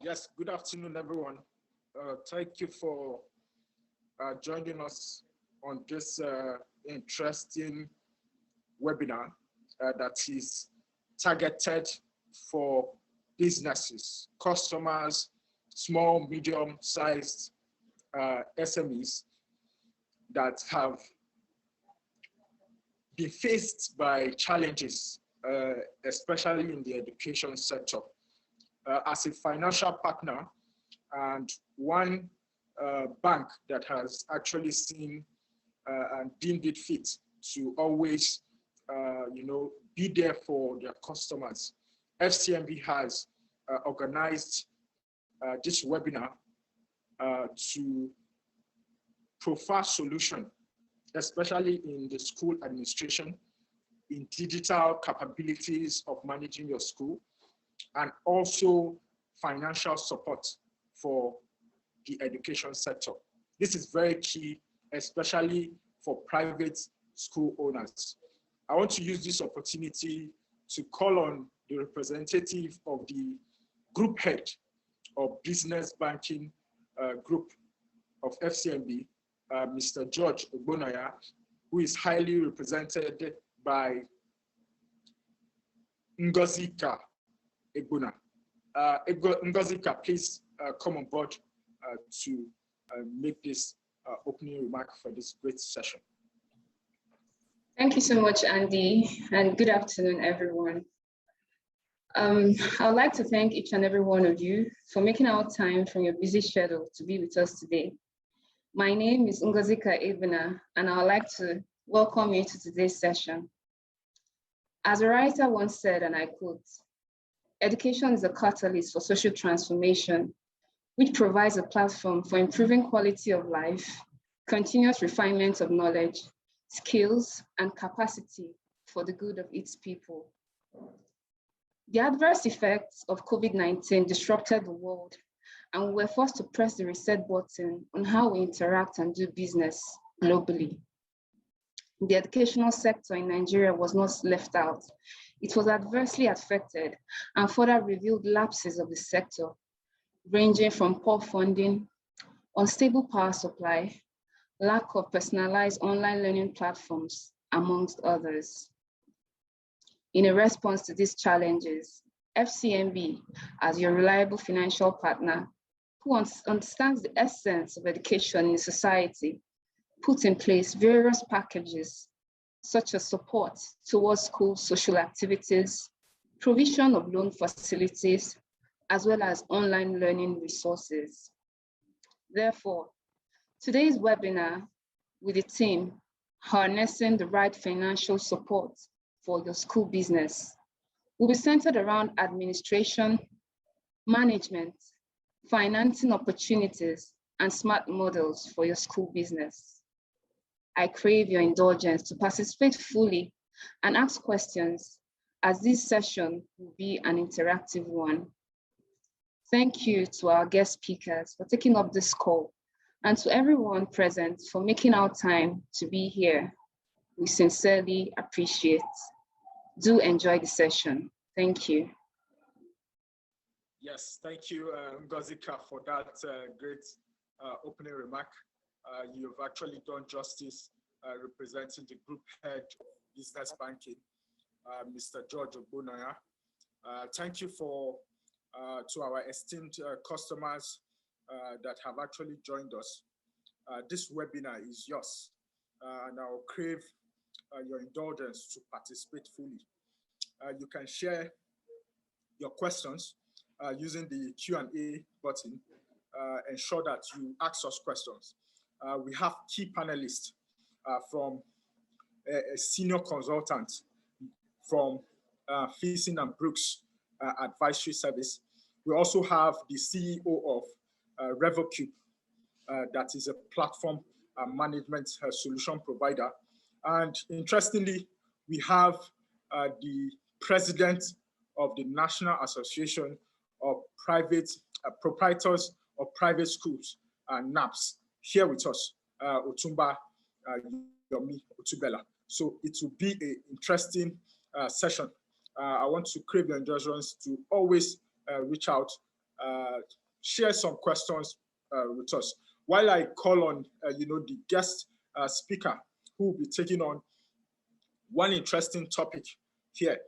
Yes, good afternoon, everyone. Thank you for joining us on this interesting webinar that is targeted for businesses, customers, small, medium-sized SMEs that have been faced by challenges, especially in the education sector. As a financial partner and one bank that has actually seen and deemed it fit to always, be there for their customers, FCMB has organized this webinar to provide solution, especially in the school administration, in digital capabilities of managing your school, and also financial support for the education sector. This is very key, especially for private school owners. I want to use this opportunity to call on the representative of the group head of business banking group of FCMB, Mr. George Ogbonaya, who is highly represented by Ngozika Egbuna. Ngozika, please come on board to make this opening remark for this great session. Thank you so much, Andy, and good afternoon, everyone. I would like to thank each and every one of you for making out time from your busy schedule to be with us today. My name is Ngozika Egbuna, and I would like to welcome you to today's session. As a writer once said, and I quote, "Education is a catalyst for social transformation, which provides a platform for improving quality of life, continuous refinement of knowledge, skills, and capacity for the good of its people." The adverse effects of COVID-19 disrupted the world, and we were forced to press the reset button on how we interact and do business globally. The educational sector in Nigeria was not left out. It was adversely affected and further revealed lapses of the sector, ranging from poor funding, unstable power supply, lack of personalized online learning platforms, amongst others. In a response to these challenges, FCMB, as your reliable financial partner who understands the essence of education in society, put in place various packages such as support towards school social activities, provision of loan facilities, as well as online learning resources. Therefore, today's webinar with the theme, Harnessing the Right Financial Support for Your School Business, will be centered around administration, management, financing opportunities, and smart models for your school business. I crave your indulgence to participate fully and ask questions, as this session will be an interactive one. Thank you to our guest speakers for taking up this call, and to everyone present for making our time to be here. We sincerely appreciate. Do enjoy the session. Thank you. Yes, thank you, Ngozika, for that great opening remark. You've actually done justice representing the group head of business banking, Mr. George Ogbonaya. Thank you to our esteemed customers that have actually joined us. This webinar is yours, and I will crave your indulgence to participate fully. You can share your questions using the Q&A button. Ensure that you ask us questions. We have key panelists from a senior consultant from Fieson and Brooks Advisory Service. We also have the CEO of RevoCube, that is a platform management solution provider. And interestingly, we have the president of the National Association of Proprietors of Private Schools, NAPS, here with us, Otumba Yomi Otubela. So it will be an interesting session. I want to crave your indulgence to always reach out share some questions with us. While I call on, the guest speaker who will be taking on one interesting topic here,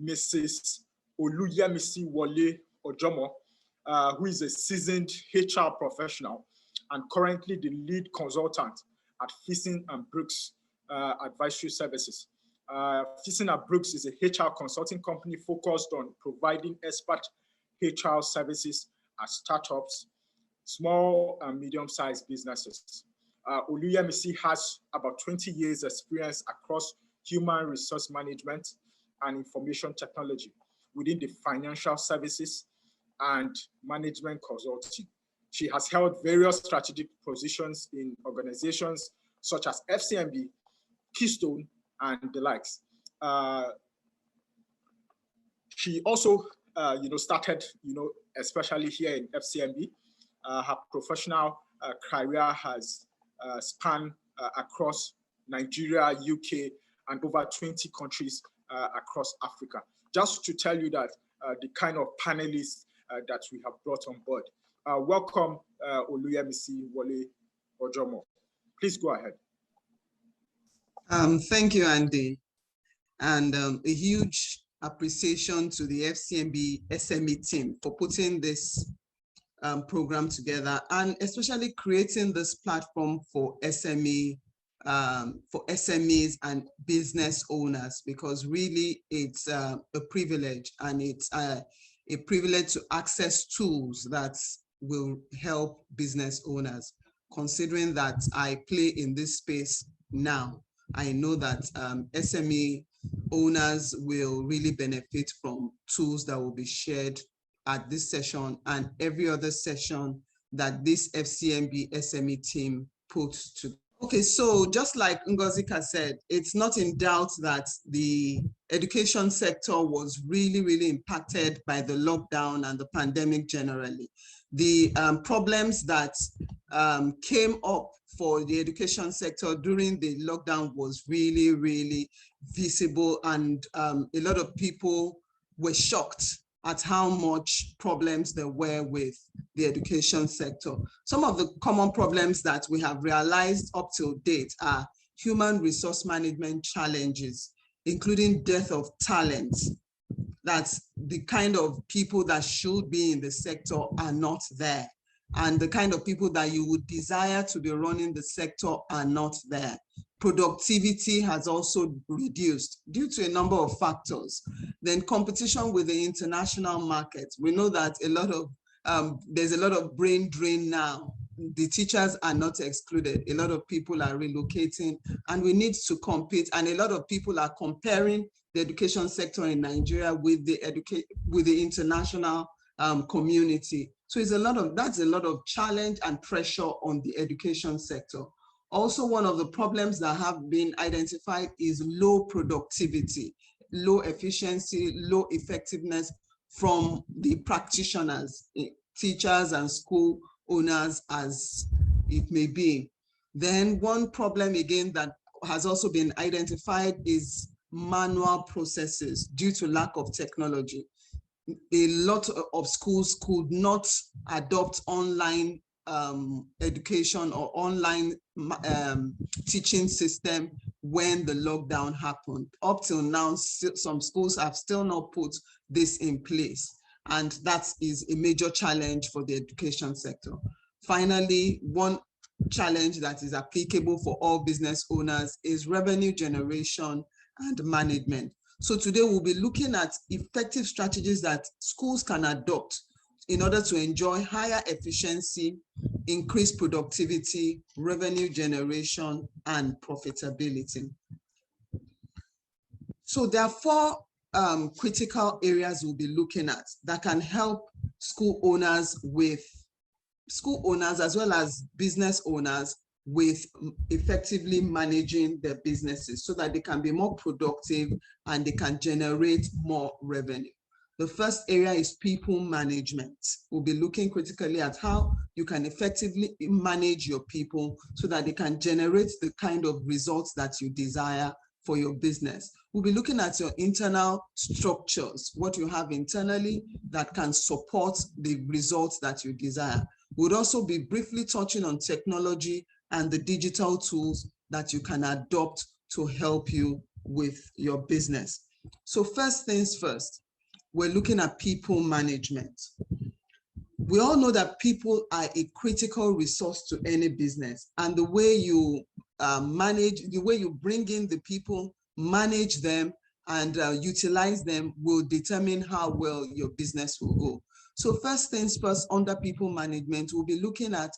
Mrs. Oluyemisi Wole Ojomo, who is a seasoned HR professional and currently the lead consultant at Fissing and Brooks Advisory Services. Fissing and Brooks is a HR consulting company focused on providing expert HR services at startups, small and medium-sized businesses. Oluyemisi has about 20 years experience across human resource management and information technology within the financial services and management consulting. She has held various strategic positions in organizations such as FCMB, Keystone, and the likes. She also, started, especially here in FCMB. Her professional career has spanned across Nigeria, UK, and over 20 countries across Africa. Just to tell you that the kind of panelists that we have brought on board. Welcome, Oluyemisi Wole Ojomo. Please go ahead. Thank you, Andy. And a huge appreciation to the FCMB SME team for putting this program together, and especially creating this platform for SMEs and business owners, because really it's a privilege, and it's a privilege to access tools that will help business owners. Considering that I play in this space now, I know that SME owners will really benefit from tools that will be shared at this session and every other session that this FCMB SME team puts together. Okay, so just like Ngozika said, it's not in doubt that the education sector was really impacted by the lockdown and the pandemic generally. The problems that came up for the education sector during the lockdown was really visible, and a lot of people were shocked at how much problems there were with the education sector. Some of the common problems that we have realized up till date are human resource management challenges, including dearth of talent. That's the kind of people that should be in the sector are not there. And the kind of people that you would desire to be running the sector are not there. Productivity has also reduced due to a number of factors. Then competition with the international market. We know that there's a lot of brain drain now. The teachers are not excluded. A lot of people are relocating, and we need to compete. And a lot of people are comparing the education sector in Nigeria with the international community. So that's a lot of challenge and pressure on the education sector. Also, one of the problems that have been identified is low productivity, low efficiency, low effectiveness from the practitioners, teachers and school owners as it may be. Then one problem again that has also been identified is manual processes due to lack of technology. A lot of schools could not adopt online education or online teaching system when the lockdown happened. Up till now, some schools have still not put this in place, and that is a major challenge for the education sector. Finally, one challenge that is applicable for all business owners is revenue generation and management. So today we'll be looking at effective strategies that schools can adopt in order to enjoy higher efficiency, increased productivity, revenue generation, and profitability. So there are four critical areas we'll be looking at that can help school owners as well as business owners with effectively managing their businesses so that they can be more productive and they can generate more revenue. The first area is people management. We'll be looking critically at how you can effectively manage your people so that they can generate the kind of results that you desire for your business. We'll be looking at your internal structures, what you have internally that can support the results that you desire. We'll also be briefly touching on technology and the digital tools that you can adopt to help you with your business. So first things first, we're looking at people management. We all know that people are a critical resource to any business, and the way you the way you bring in the people, manage them, and utilize them will determine how well your business will go. So first things first, under people management, we'll be looking at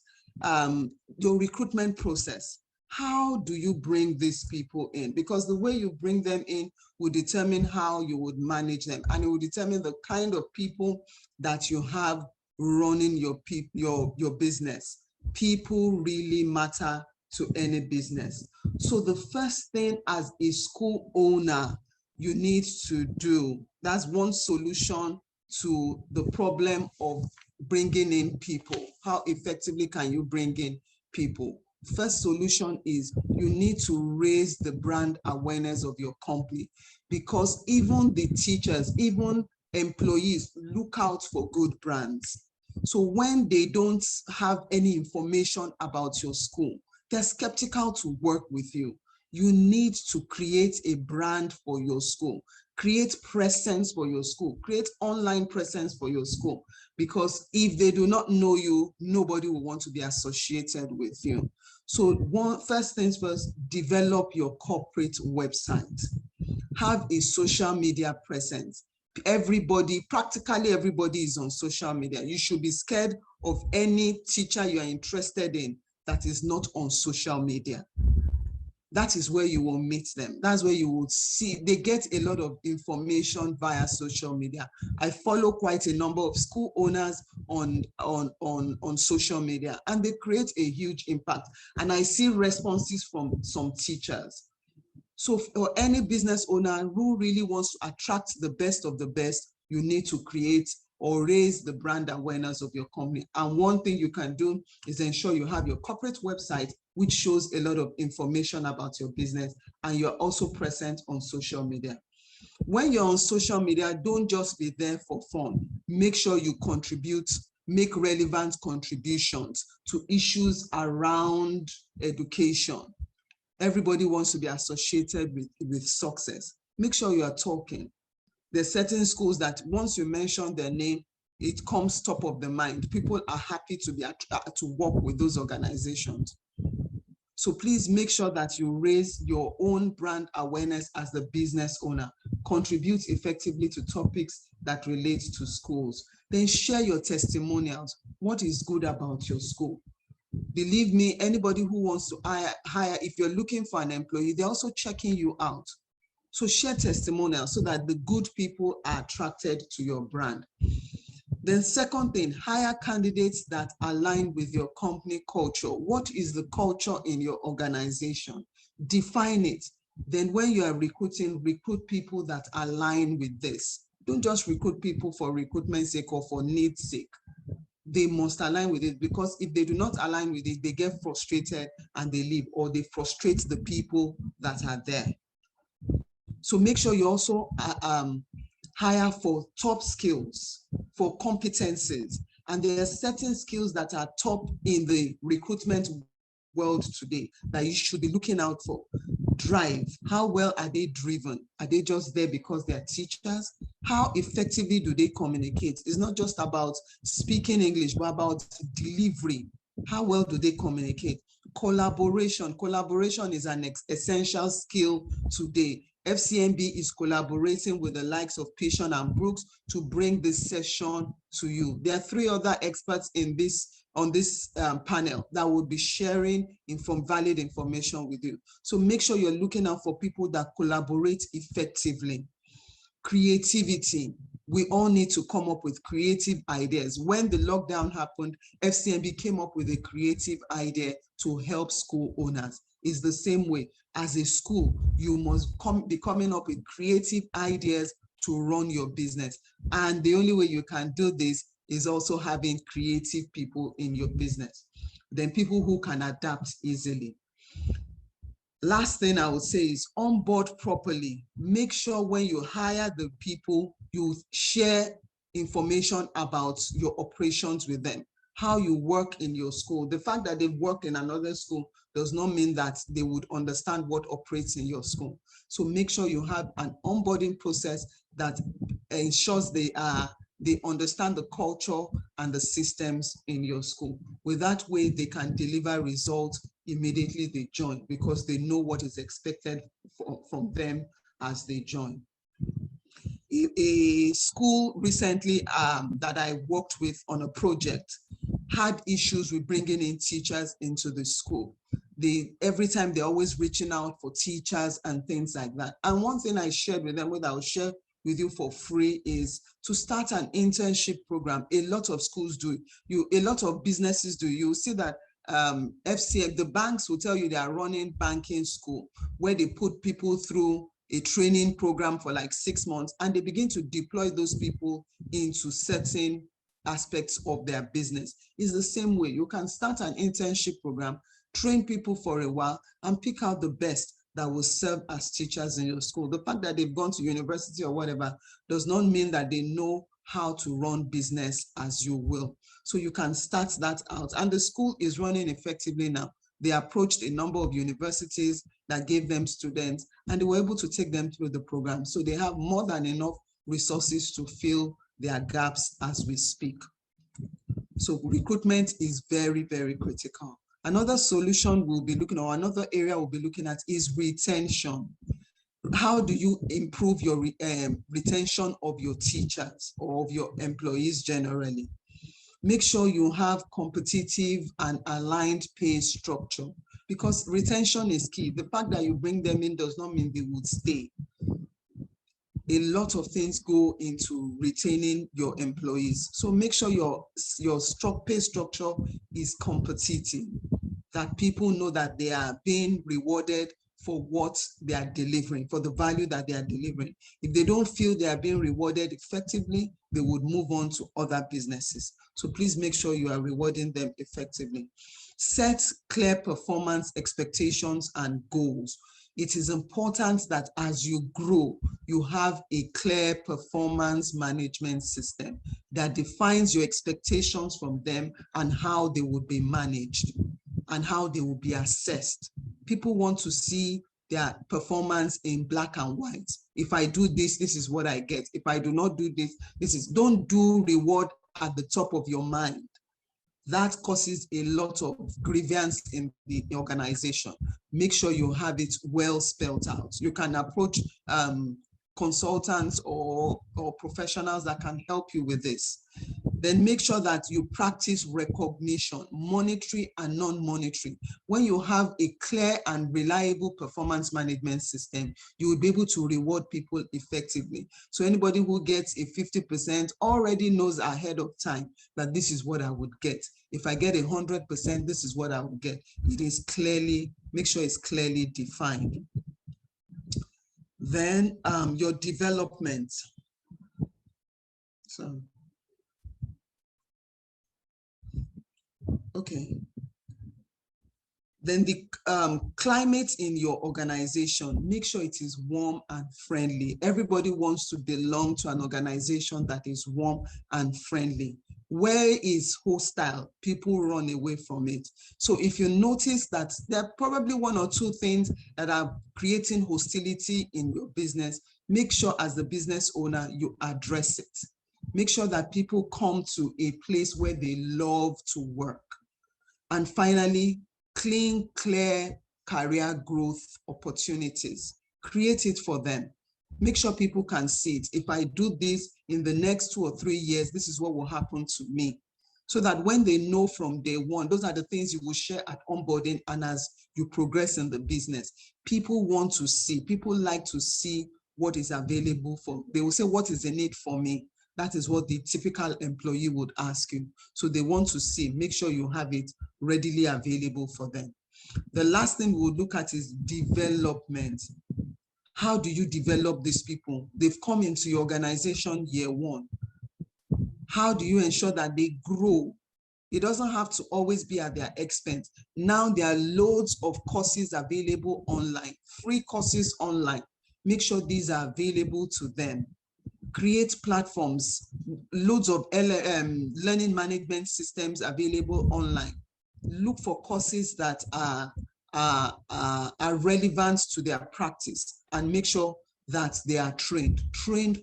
your recruitment process. How do you bring these people in? Because the way you bring them in will determine how you would manage them, and it will determine the kind of people that you have running your business. People really matter to any business. So the first thing as a school owner you need to do, that's one solution to the problem of bringing in people. How effectively can you bring in people? First solution is you need to raise the brand awareness of your company, because even the teachers, even employees look out for good brands. So when they don't have any information about your school, they're skeptical to work with you. You need to create a brand for your school, create presence for your school, create online presence for your school, because if they do not know you, nobody will want to be associated with you. So first things first, develop your corporate website. Have a social media presence. Everybody, practically everybody is on social media. You should be scared of any teacher you are interested in that is not on social media. That is where you will meet them. That's where you will see, they get a lot of information via social media. I follow quite a number of school owners on social media, and they create a huge impact. And I see responses from some teachers. So for any business owner who really wants to attract the best of the best, you need to create or raise the brand awareness of your company. And one thing you can do is ensure you have your corporate website, which shows a lot of information about your business, and you're also present on social media. When you're on social media, don't just be there for fun. Make sure you contribute, make relevant contributions to issues around education. Everybody wants to be associated with success. Make sure you are talking. There's certain schools that once you mention their name, it comes top of the mind. People are happy to work with those organizations. So please make sure that you raise your own brand awareness as the business owner. Contribute effectively to topics that relate to schools. Then share your testimonials. What is good about your school? Believe me, anybody who wants to hire, if you're looking for an employee, they're also checking you out. So share testimonials so that the good people are attracted to your brand. Then second thing, hire candidates that align with your company culture. What is the culture in your organization? Define it. Then when you are recruiting, recruit people that align with this. Don't just recruit people for recruitment's sake or for need's sake. They must align with it, because if they do not align with it, they get frustrated and they leave, or they frustrate the people that are there. So make sure you also hire for top skills, for competencies. And there are certain skills that are top in the recruitment world today that you should be looking out for. Drive. How well are they driven? Are they just there because they're teachers? How effectively do they communicate? It's not just about speaking English, but about delivery. How well do they communicate? Collaboration. Collaboration is an essential skill today. FCMB is collaborating with the likes of Patient and Brooks to bring this session to you. There are 3 other experts on this panel that will be sharing valid information with you. So make sure you're looking out for people that collaborate effectively. Creativity. We all need to come up with creative ideas. When the lockdown happened, FCMB came up with a creative idea to help school owners. It's the same way. As a school, you must be coming up with creative ideas to run your business. And the only way you can do this is also having creative people in your business. Then people who can adapt easily. Last thing I would say is onboard properly. Make sure when you hire the people, you share information about your operations with them, how you work in your school. The fact that they've worked in another school does not mean that they would understand what operates in your school. So make sure you have an onboarding process that ensures they understand the culture and the systems in your school. With that way, they can deliver results immediately they join, because they know what is expected from them as they join. A school recently that I worked with on a project had issues with bringing in teachers into the school. Every time they're always reaching out for teachers and things like that. And one thing I shared with them, I'll share with you for free, is to start an internship program. A lot of schools do. A lot of businesses do. You'll see that FCM, the banks will tell you they are running banking school, where they put people through a training program for like 6 months, and they begin to deploy those people into certain aspects of their business. It's the same way. You can start an internship program, train people for a while, and pick out the best that will serve as teachers in your school. The fact that they've gone to university or whatever does not mean that they know how to run business as you will. So you can start that out. And the school is running effectively now. They approached a number of universities that gave them students, and they were able to take them through the program. So they have more than enough resources to fill their gaps as we speak. So recruitment is very, very critical. Another solution we'll be looking, or another area we'll be looking at, is retention. How do you improve your retention of your teachers or of your employees generally? Make sure you have competitive and aligned pay structure, because retention is key. The fact that you bring them in does not mean they would stay. A lot of things go into retaining your employees. So make sure your pay structure is competitive, that people know that they are being rewarded for what they are delivering, for the value that they are delivering. If they don't feel they are being rewarded effectively, they would move on to other businesses. So please make sure you are rewarding them effectively. Set clear performance expectations and goals. It is important that as you grow, you have a clear performance management system that defines your expectations from them and how they will be managed and how they will be assessed. People want to see their performance in black and white. If I do this, this is what I get. If I do not do this, this is. Don't do reward at the top of your mind. That causes a lot of grievance in the organization. Make sure you have it well spelled out. You can approach consultants or professionals that can help you with this. Then make sure that you practice recognition, monetary and non-monetary. When you have a clear and reliable performance management system, you will be able to reward people effectively. So anybody who gets a 50% already knows ahead of time that this is what I would get. If I get 100%, this is what I would get. It is clearly, make sure it's clearly defined. Then your development. So, okay. Then the climate in your organization, make sure it is warm and friendly. Everybody wants to belong to an organization that is warm and friendly. Where is hostile, people run away from it. So if you notice that there are probably one or two things that are creating hostility in your business, make sure as the business owner, you address it. Make sure that people come to a place where they love to work. And finally, clean, clear career growth opportunities. Create it for them. Make sure people can see it. If I do this in the next 2 or 3 years, this is what will happen to me. So that when they know from day one, those are the things you will share at onboarding and as you progress in the business. People want to see, people like to see what is available for, they will say, what is in it for me? That is what the typical employee would ask you. So they want to see, make sure you have it readily available for them. The last thing we'll look at is development. How do you develop these people? They've come into your organization year one. How do you ensure that they grow It doesn't have to always be at their expense. Now there are loads of courses available online, free courses online. Make sure these are available to them. Create platforms, loads of learning management systems available online. Look for courses that are relevant to their practice, and make sure that they are trained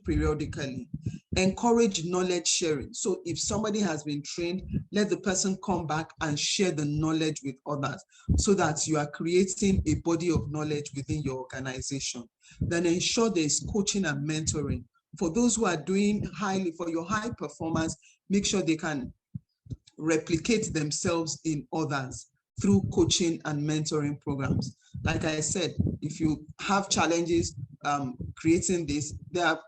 periodically. Encourage knowledge sharing. So if somebody has been trained, let the person come back and share the knowledge with others, so that you are creating a body of knowledge within your organization. Then ensure there is coaching and mentoring. For those who are doing highly, for your high performance, make sure they can replicate themselves in others through coaching and mentoring programs. Like I said, if you have challenges creating this, there are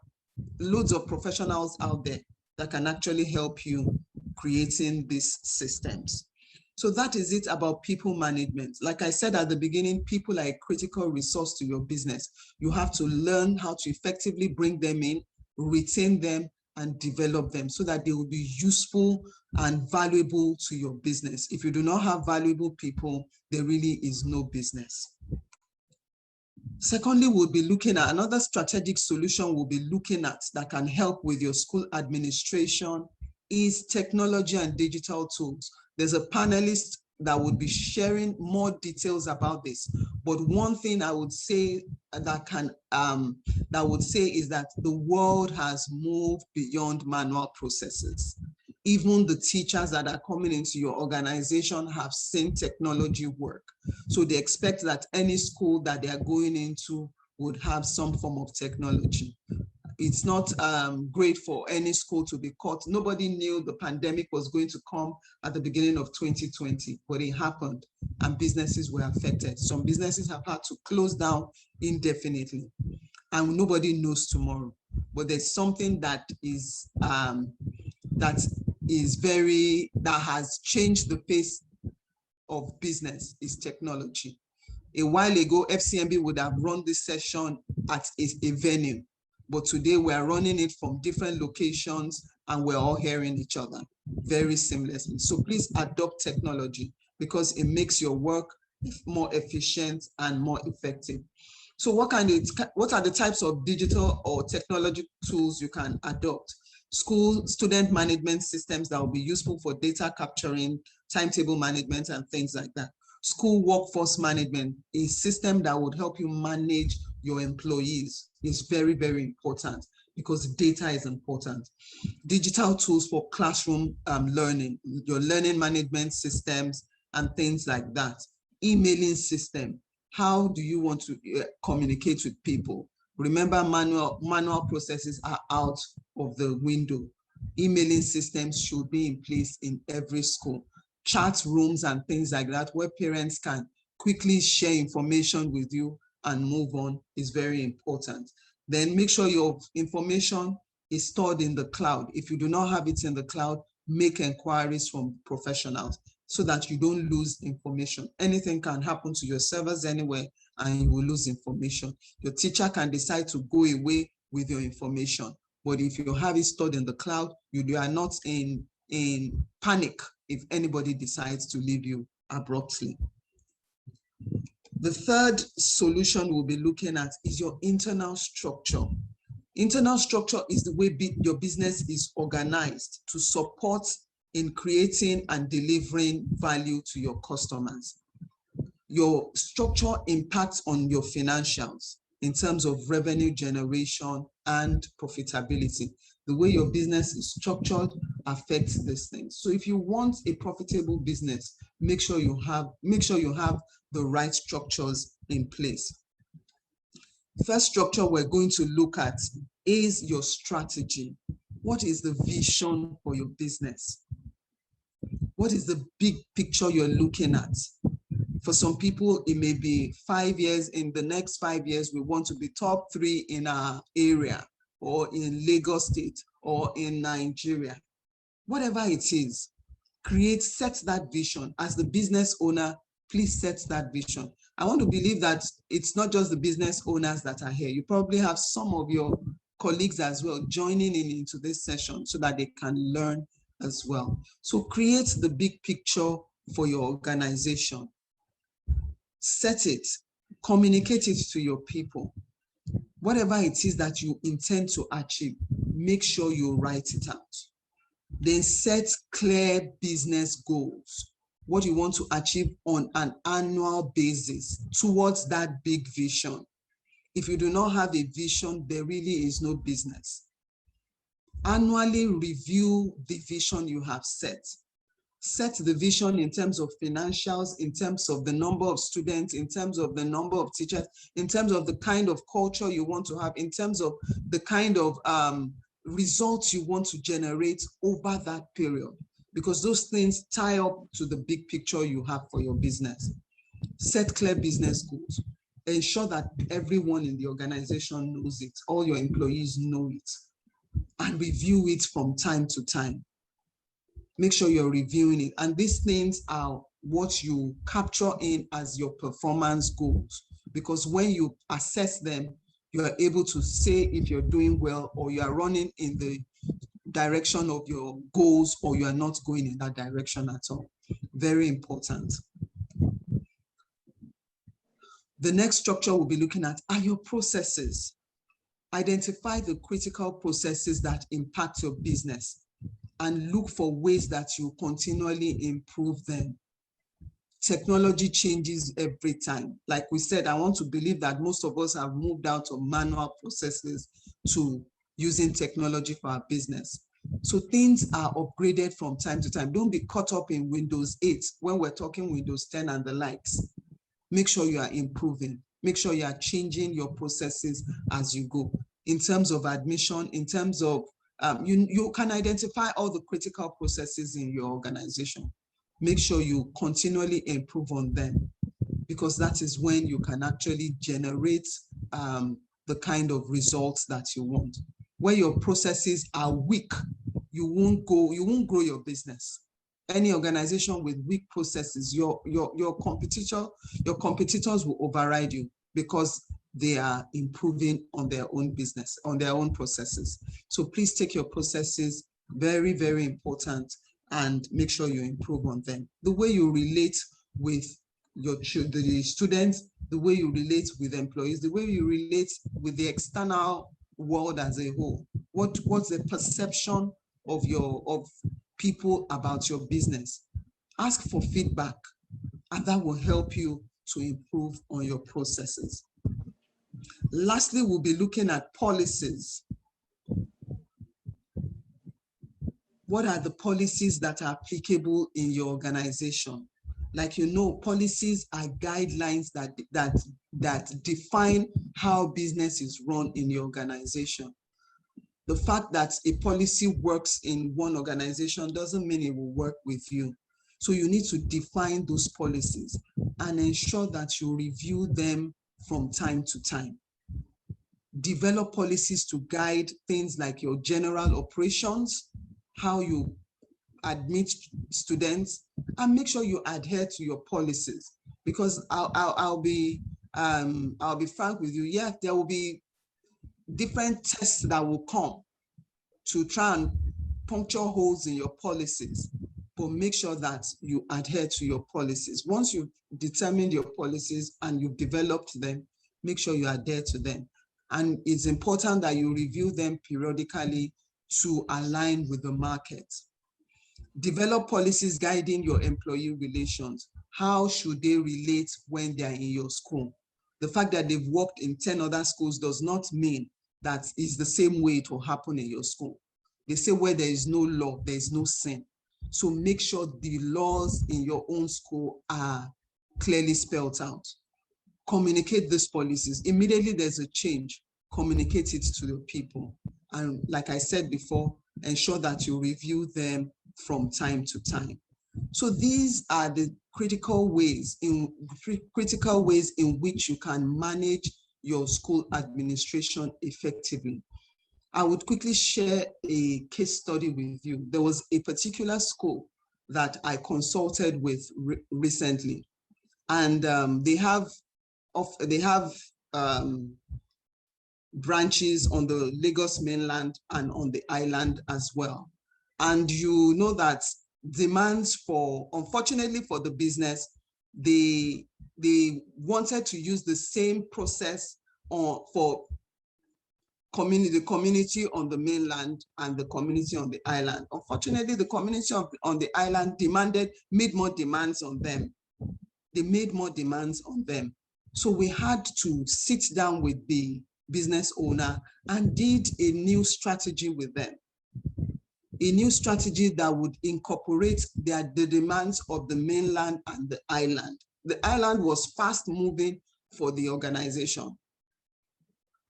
loads of professionals out there that can actually help you creating these systems. So that is it about people management. Like I said at the beginning, people are a critical resource to your business. You have to learn how to effectively bring them in, retain them, and develop them so that they will be useful and valuable to your business. If you do not have valuable people, there really is no business. Secondly, we'll be looking at another strategic solution we'll be looking at that can help with your school administration is technology and digital tools. There's a panelist that would be sharing more details about this. But one thing I would say is that the world has moved beyond manual processes. Even the teachers that are coming into your organization have seen technology work. So they expect that any school that they are going into would have some form of technology. It's not great for any school to be caught. Nobody knew the pandemic was going to come at the beginning of 2020, but it happened and businesses were affected. Some businesses have had to close down indefinitely, and nobody knows tomorrow. But there's something that has changed the pace of business is technology. A while ago, FCMB would have run this session at a venue, but today we are running it from different locations and we're all hearing each other very seamlessly. So please adopt technology because it makes your work more efficient and more effective. So what are the types of digital or technology tools you can adopt? School student management systems that will be useful for data capturing, timetable management, and things like that. School workforce management, a system that would help you manage your employees, is very, very important because data is important. Digital tools for classroom learning, your learning management systems and things like that. Emailing system, how do you want to communicate with people? Remember, manual processes are out of the window. Emailing systems should be in place in every school. Chat rooms and things like that, where parents can quickly share information with you and move on, is very important. Then make sure your information is stored in the cloud. If you do not have it in the cloud, make inquiries from professionals so that you don't lose information. Anything can happen to your servers anywhere and you will lose information. Your teacher can decide to go away with your information, but if you have it stored in the cloud, you are not in panic if anybody decides to leave you abruptly. The third solution we'll be looking at is your internal structure. Internal structure is the way your business is organized to support in creating and delivering value to your customers. Your structure impacts on your financials in terms of revenue generation and profitability. The way your business is structured affects these things. So if you want a profitable business, make sure you have the right structures in place. First structure we're going to look at is your strategy. What is the vision for your business? What is the big picture you're looking at? For some people, it may be 5 years. In the next 5 years, we want to be top 3 in our area, or in Lagos State, or in Nigeria. Whatever it is, set that vision. As the business owner, please set that vision. I want to believe that it's not just the business owners that are here. You probably have some of your colleagues as well joining into this session so that they can learn as well. So create the big picture for your organization. Set it, communicate it to your people. Whatever it is that you intend to achieve, make sure you write it out. Then set clear business goals, what you want to achieve on an annual basis towards that big vision. If you do not have a vision, there really is no business. Annually review the vision you have set. Set the vision in terms of financials, in terms of the number of students, in terms of the number of teachers, in terms of the kind of culture you want to have, in terms of the kind of results you want to generate over that period, because those things tie up to the big picture you have for your business. Set clear business goals. Ensure that everyone in the organization knows it, all your employees know it, and review it from time to time. Make sure you're reviewing it. And these things are what you capture in as your performance goals, because when you assess them, you are able to say if you're doing well or you are running in the direction of your goals or you are not going in that direction at all. Very important. The next structure we'll be looking at are your processes. Identify the critical processes that impact your business and look for ways that you continually improve them. Technology changes every time. Like we said, I want to believe that most of us have moved out of manual processes to using technology for our business. So things are upgraded from time to time. Don't be caught up in Windows 8 when we're talking Windows 10 and the likes. Make sure you are improving. Make sure you are changing your processes as you go. In terms of admission, in terms of you can identify all the critical processes in your organization. Make sure you continually improve on them, because that is when you can actually generate the kind of results that you want. Where your processes are weak, you won't grow your business. Any organization with weak processes, your competitors will override you because they are improving on their own business, on their own processes. So please take your processes, very, very important, and make sure you improve on them. The way you relate with the students, the way you relate with employees, the way you relate with the external world as a whole. What's the perception of people about your business? Ask for feedback, and that will help you to improve on your processes. Lastly, we'll be looking at policies. What are the policies that are applicable in your organization? Like, policies are guidelines that define how business is run in your organization. The fact that a policy works in one organization doesn't mean it will work with you. So you need to define those policies and ensure that you review them from time to time. Develop policies to guide things like your general operations, how you admit students, and make sure you adhere to your policies. Because I'll be frank with you. Yeah, there will be different tests that will come to try and puncture holes in your policies, but make sure that you adhere to your policies. Once you've determined your policies and you've developed them, make sure you adhere to them. And it's important that you review them periodically to align with the market. Develop policies guiding your employee relations. How should they relate when they're in your school? The fact that they've worked in 10 other schools does not mean that it's the same way it will happen in your school. They say where there is no law, there is no sin. So make sure the laws in your own school are clearly spelled out. Communicate these policies. Immediately there's a change, communicate it to the people. And like I said before, ensure that you review them from time to time. So these are the critical ways in which you can manage your school administration effectively. I would quickly share a case study with you. There was a particular school that I consulted with recently, and they have branches on the Lagos mainland and on the island as well. And you know that demands for, unfortunately for the business, they wanted to use the same process for the community on the mainland and the community on the island. Unfortunately, the community on the island made more demands on them. They made more demands on them. So we had to sit down with the business owner and did a new strategy with them. A new strategy that would incorporate the demands of the mainland and the island. The island was fast moving for the organization.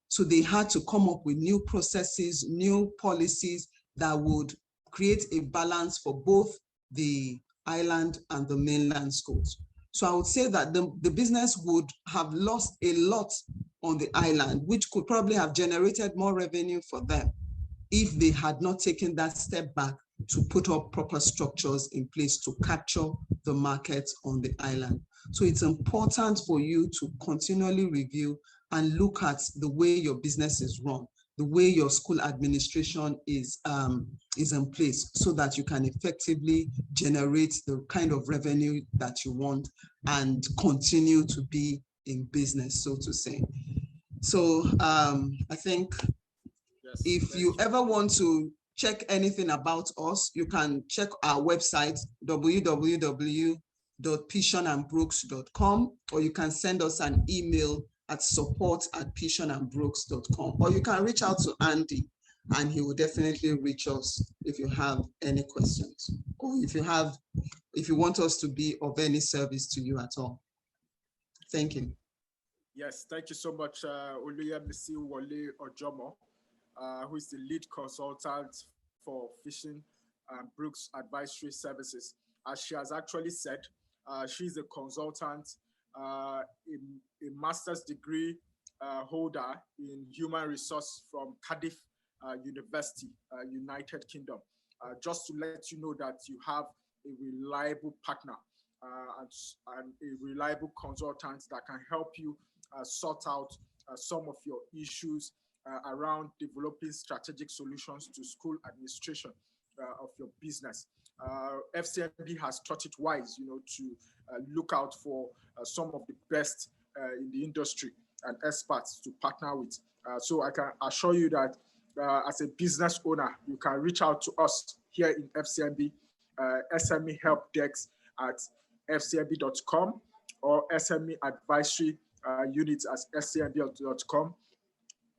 So they had to come up with new processes, new policies that would create a balance for both the island and the mainland schools. So I would say that the business would have lost a lot on the island, which could probably have generated more revenue for them if they had not taken that step back to put up proper structures in place to capture the market on the island. So it's important for you to continually review and look at the way your business is run, the way your school administration is in place, so that you can effectively generate the kind of revenue that you want and continue to be in business, so to say. So I think if you ever want to check anything about us, you can check our website, www.pishonandbrooks.com, or you can send us an email at support@pishonandbrooks.com, or you can reach out to Andy and he will definitely reach us if you have any questions, or if you want us to be of any service to you at all. Thank you. Yes, thank you so much, Oluyemisi Wole Ojomo, who is the lead consultant for Fishon and Brooks Advisory Services. As she has actually said, she's a consultant, a master's degree holder in human resource from Cardiff University, United Kingdom. Just to let you know that you have a reliable partner and a reliable consultant that can help you sort out some of your issues around developing strategic solutions to school administration of your business. FCMB has thought it wise, to look out for some of the best in the industry and experts to partner with. So I can assure you that as a business owner, you can reach out to us here in FCMB, SME Help Desk at fcmb.com, or SME Advisory Units at scmb.com.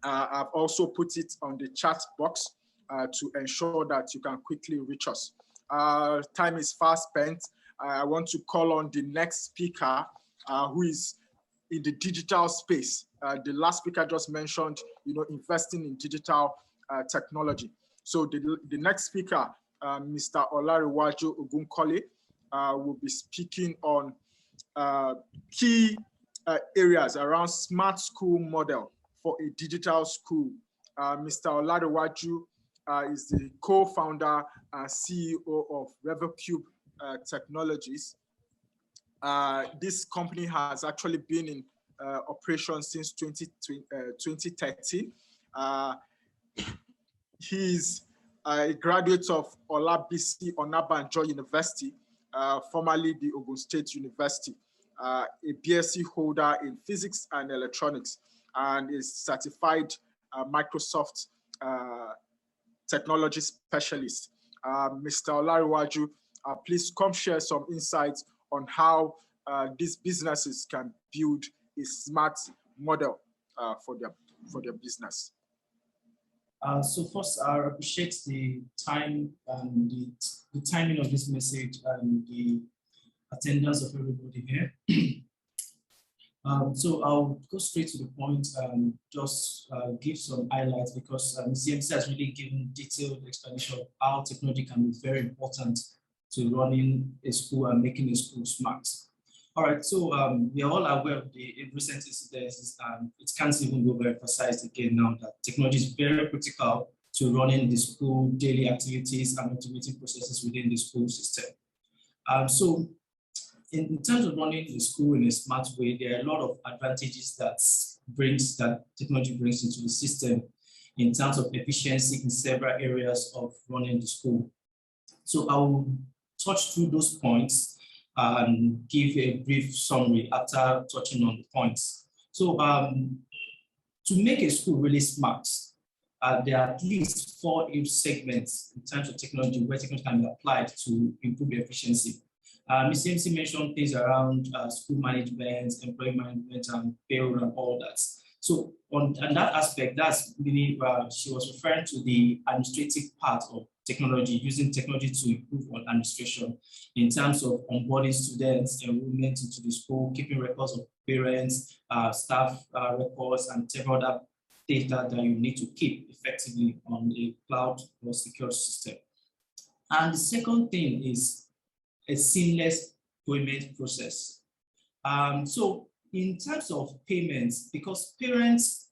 I've also put it on the chat box to ensure that you can quickly reach us. Time is fast spent. I want to call on the next speaker who is in the digital space. The last speaker just mentioned, investing in digital technology. So the next speaker, Mr. Olariwaju Ogunkole, will be speaking on key areas around smart school model for a digital school. Mr. Olariwaju is the co-founder and CEO of RevoCube Technologies. This company has actually been in operation since 2013. He's a graduate of Olabisi Onabanjo University, formerly the Ogun State University, a BSc holder in physics and electronics, and is certified Microsoft technology specialist. Mr. Olariwaju, please come share some insights on how these businesses can build a smart model for their business. So first, I appreciate the time and the timing of this message and the attendance of everybody here. So I'll go straight to the point and just give some highlights, because CMC has really given detailed explanation of how technology can be very important to running a school and making a school smart. All right, so we are all aware of the recent incidents, and it can't even be overemphasized again now that technology is very critical to running the school daily activities and automating processes within the school system. So in terms of running the school in a smart way, there are a lot of advantages that technology brings into the system in terms of efficiency in several areas of running the school. So I will touch through those points and give a brief summary after touching on the points. So to make a school really smart, there are at least 4 segments in terms of technology where technology can be applied to improve efficiency. Ms. MC mentioned things around school management, employee management, and payroll and all that. So on that aspect, that's really, she was referring to the administrative part of technology, using technology to improve on administration in terms of onboarding students, enrollment into the school, keeping records of parents, staff records, and several other data that you need to keep effectively on a cloud or secure system. And the second thing is a seamless payment process. So in terms of payments, because parents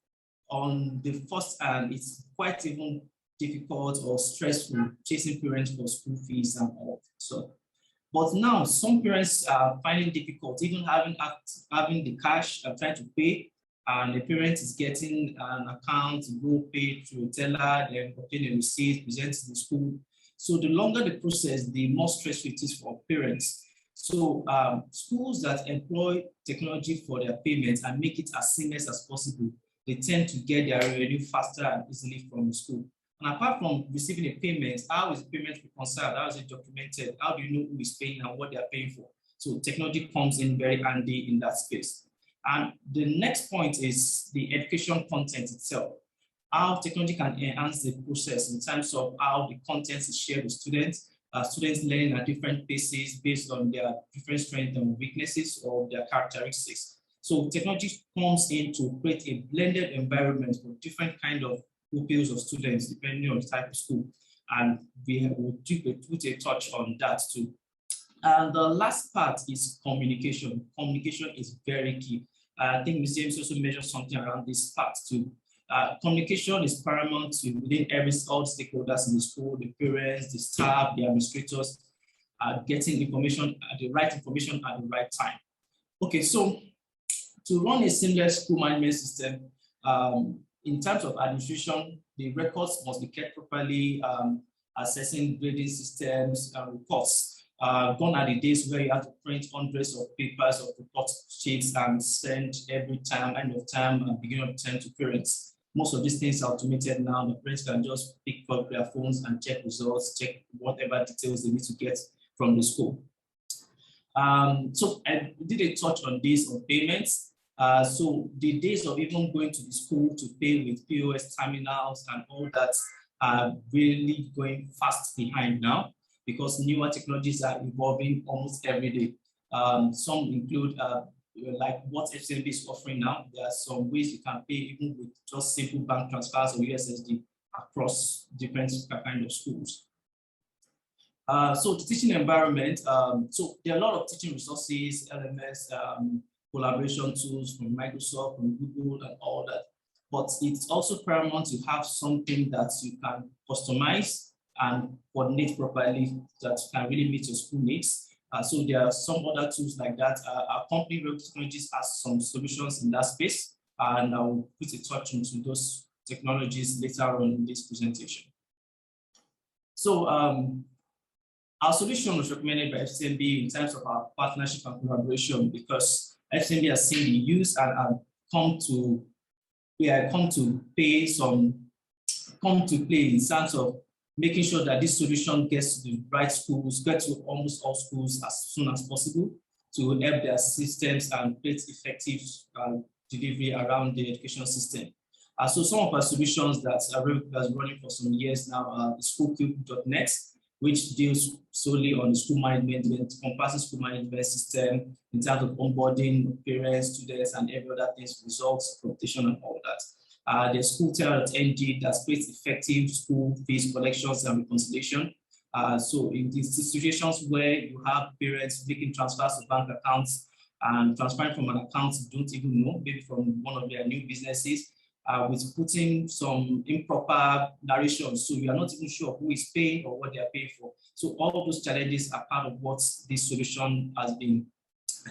on the first hand, it's quite even difficult or stressful chasing parents for school fees and all. So, but now some parents are finding difficult even having the cash and trying to pay, and the parent is getting an account to go pay through a teller, then obtain a receipt, present to the school. So the longer the process, the more stressful it is for parents. So schools that employ technology for their payments and make it as seamless as possible, they tend to get their revenue faster and easily from the school. And apart from receiving a payment, how is the payment reconciled? How is it documented? How do you know who is paying and what they are paying for? So technology comes in very handy in that space. And the next point is the education content itself. How technology can enhance the process in terms of how the content is shared with students. Students learning at different paces based on their different strengths and weaknesses or their characteristics. So technology comes in to create a blended environment for different kind of pupils of students depending on the type of school. And we will put a touch on that too. And the last part is communication. Communication is very key. I think Ms. James also mentioned something around this part too. Communication is paramount within all stakeholders in the school, the parents, the staff, the administrators, getting information, the right information at the right time. Okay, so to run a seamless school management system, in terms of administration, the records must be kept properly, assessing grading systems and reports. Gone are the days where you have to print hundreds of papers of report sheets and send every time, end of term and beginning of term to parents. Most of these things are automated now. The parents can just pick up their phones and check results, check whatever details they need to get from the school. So I did a touch on this on payments. So the days of even going to the school to pay with POS terminals and all that are really going fast behind now, because newer technologies are evolving almost every day. Some include like what FCMB is offering now. There are some ways you can pay even with just simple bank transfers or USSD across different kind of schools. So the teaching environment, so there are a lot of teaching resources, LMS, collaboration tools from Microsoft, from Google and all that. But it's also paramount to have something that you can customize and coordinate properly that can really meet your school needs. So there are some other tools like that. Our company, Real Technologies, has some solutions in that space, and I will put a touch into those technologies later on in this presentation. So our solution was recommended by FCMB in terms of our partnership and collaboration, because FCMB has seen the use and come to play in terms of making sure that this solution gets to the right schools, gets to almost all schools as soon as possible to help their systems and create effective delivery around the education system. So some of our solutions that are running for some years now are schoolcube.net, which deals solely on the school management, encompassing school management system in terms of onboarding parents, students, and every other things, results, competition, and all that. The schoolteller.ng that creates effective school fees collections and reconciliation. So in these situations where you have parents making transfers to bank accounts and transferring from an account you don't even know, maybe from one of their new businesses, with putting some improper narration, so you are not even sure who is paying or what they are paying for. So all of those challenges are part of what this solution has been,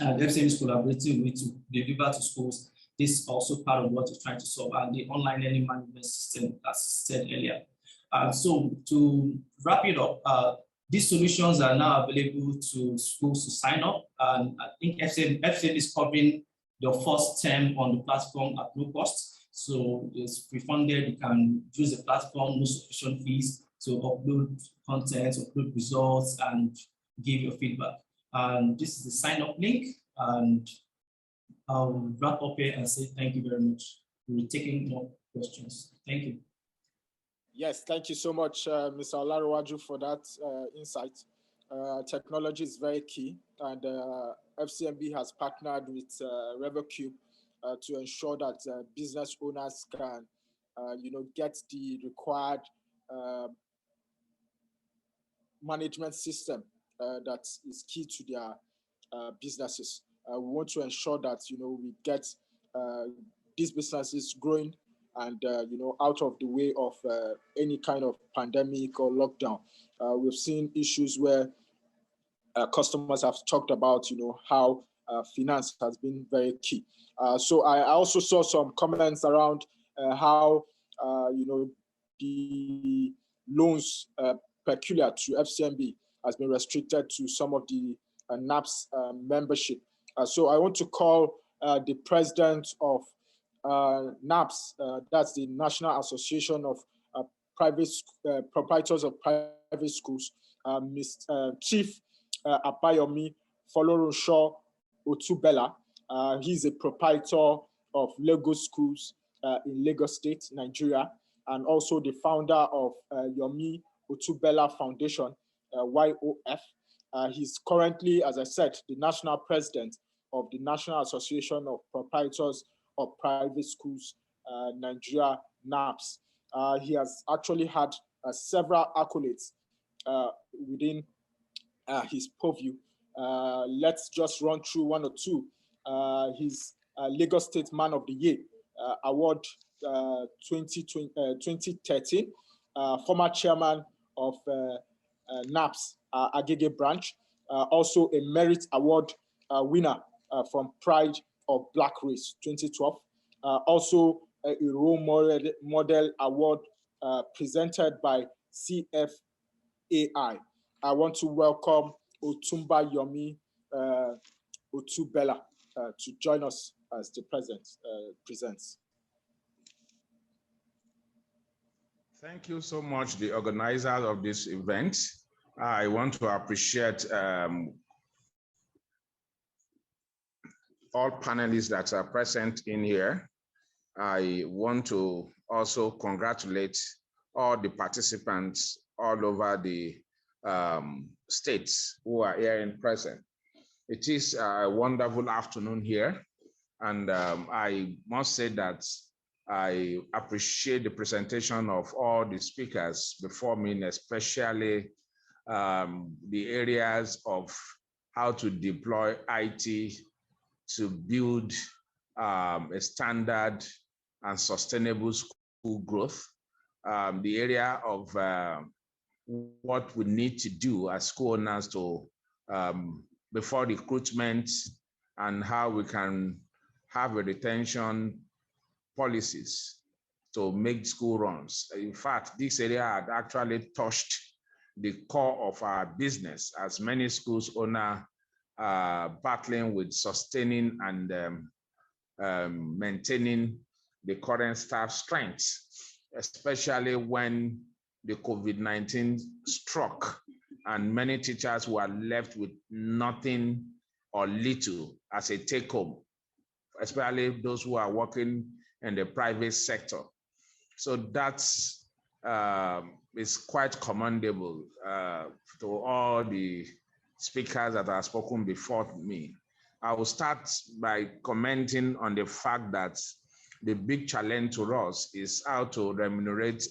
FCM is collaborating with to deliver to schools. This is also part of what we're trying to solve, and the online learning management system, as said earlier. So to wrap it up, These solutions are now available to schools to sign up. And I think FCM is covering the first term on the platform at no cost. So it's pre-funded, you can use the platform, no subscription fees to upload content, upload results, and give your feedback. And this is the sign up link. And I'll wrap up here and say thank you very much. We're taking more questions. Thank you. Yes, thank you so much, Mr. Olaruwaju, for that insight. Technology is very key, and FCMB has partnered with RevoCube to ensure that business owners can, get the required management system that is key to their businesses. We want to ensure that we get these businesses growing and out of the way of any kind of pandemic or lockdown. We've seen issues where customers have talked about how finance has been very key. So I also saw some comments around how the loans peculiar to FCMB has been restricted to some of the NAPS membership. So I want to call the president of NAPS, that's the National Association of Proprietors of Private Schools, Chief Abayomi Folorunso Otubela. He's a proprietor of Lagos Schools in Lagos State, Nigeria, and also the founder of Yomi Otubela Foundation, YOF. He's currently, as I said, the national president of the National Association of Proprietors of Private Schools, Nigeria, NAPS. He has actually had several accolades within his purview. Let's just run through one or two. His Lagos State Man of the Year Award 2013, former chairman of NAPS Agege branch, also a Merit Award winner from Pride of Black Race 2012, also a Role Model Award presented by CFAI. I want to welcome Otumba Yomi Otubela to join us as the president presents. Thank you so much, the organizers of this event. I want to appreciate all panelists that are present in here. I want to also congratulate all the participants all over the states who are here in present. It is a wonderful afternoon here, and I must say that I appreciate the presentation of all the speakers before me, especially the areas of how to deploy IT to build a standard and sustainable school growth, the area of what we need to do as school owners to, before recruitment, and how we can have a retention policies to make school runs. In fact, this area had actually touched the core of our business, as many schools owners are battling with sustaining and maintaining the current staff strength, especially when the COVID-19 struck and many teachers were left with nothing or little as a take-home, especially those who are working in the private sector. So that's is quite commendable to all the speakers that have spoken before me. I will start by commenting on the fact that the big challenge to us is how to remunerate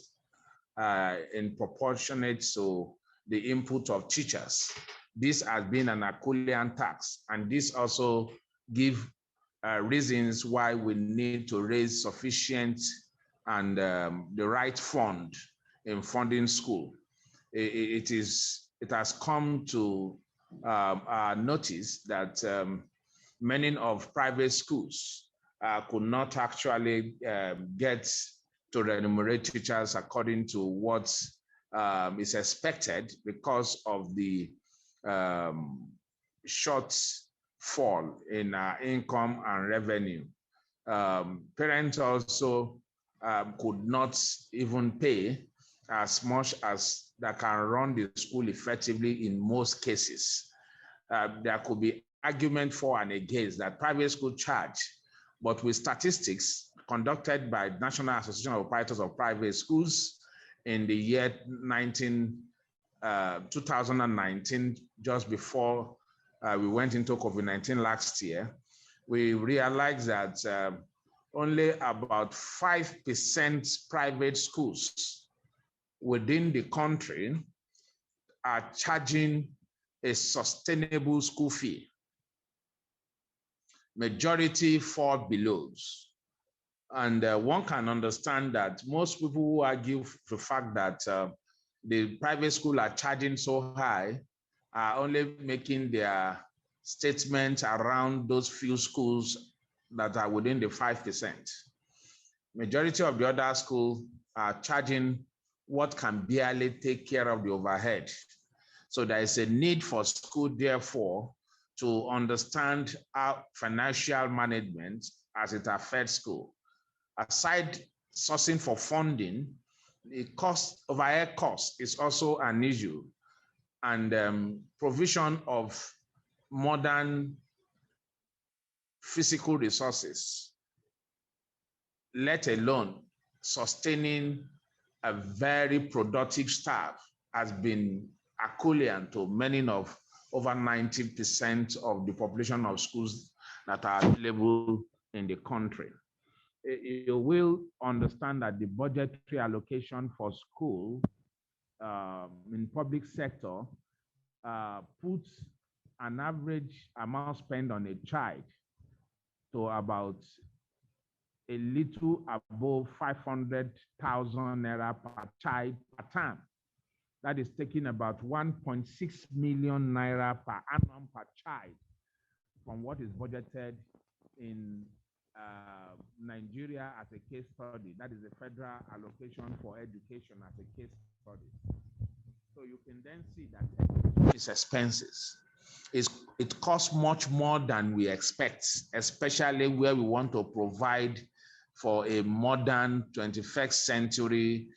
in proportionate to the input of teachers. This has been an Herculean task, and this also gives reasons why we need to raise sufficient and the right fund in funding school. It has come to our notice that many of private schools could not actually get to remunerate teachers according to what is expected because of the shortfall in income and revenue. Parents also could not even pay as much as that can run the school effectively in most cases. There could be argument for and against that private school charge, but with statistics conducted by National Association of Proprietors of Private Schools in the year 2019, just before we went into COVID-19 last year, we realized that only about 5% private schools within the country are charging a sustainable school fee. Majority fall below. And one can understand that most people who argue the fact that the private schools are charging so high are only making their statements around those few schools that are within the 5%. Majority of the other schools are charging what can barely take care of the overhead. So there is a need for school, therefore, to understand our financial management as it affects school. Aside sourcing for funding, the overhead cost is also an issue, and provision of modern physical resources, let alone sustaining a very productive staff, has been equivalent to many of over 90% of the population of schools that are available in the country. You will understand that the budgetary allocation for school in public sector puts an average amount spent on a child to about a little above 500,000 naira per child per term. That is taking about 1.6 million naira per annum per child from what is budgeted in Nigeria as a case study. That is the federal allocation for education as a case study. So you can then see that its expenses. It costs much more than we expect, especially where we want to provide for a modern 21st century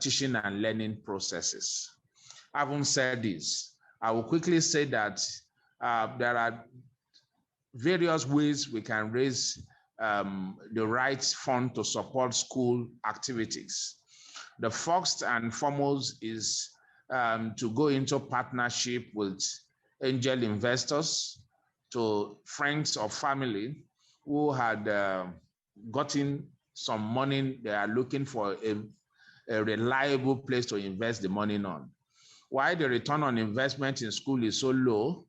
teaching and learning processes. Having said this, I will quickly say that there are various ways we can raise the right fund to support school activities. The first and foremost is to go into partnership with angel investors, to friends or family who had gotten some money. They are looking for a reliable place to invest the money on. Why the return on investment in school is so low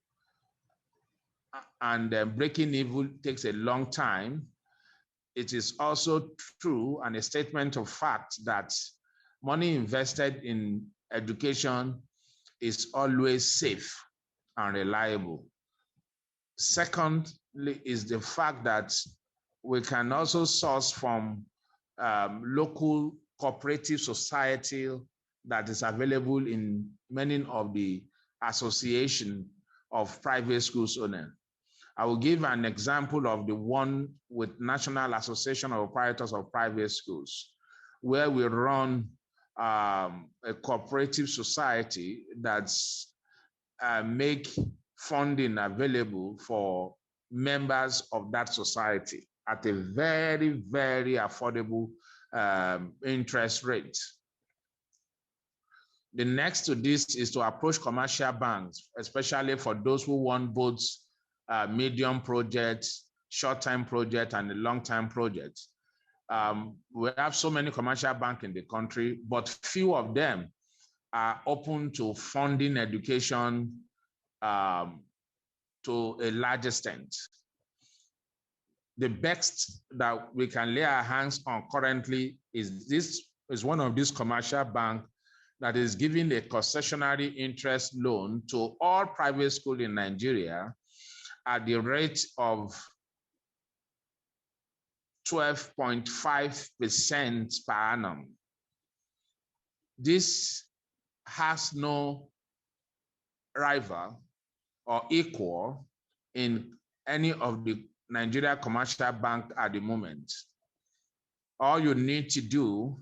and breaking even takes a long time, it is also true and a statement of fact that money invested in education is always safe and reliable. Secondly is the fact that we can also source from local cooperative society that is available in many of the association of private schools owners. I will give an example of the one with National Association of Proprietors of Private Schools, where we run a cooperative society that's make funding available for members of that society at a very, very affordable interest rate. The next to this is to approach commercial banks, especially for those who want both medium projects, short-term projects, and the long-term projects. We have so many commercial banks in the country, but few of them are open to funding education to a large extent. The best that we can lay our hands on currently is one of these commercial banks that is giving a concessionary interest loan to all private schools in Nigeria at the rate of 12.5% per annum. This has no rival or equal in any of the Nigeria commercial bank at the moment. All you need to do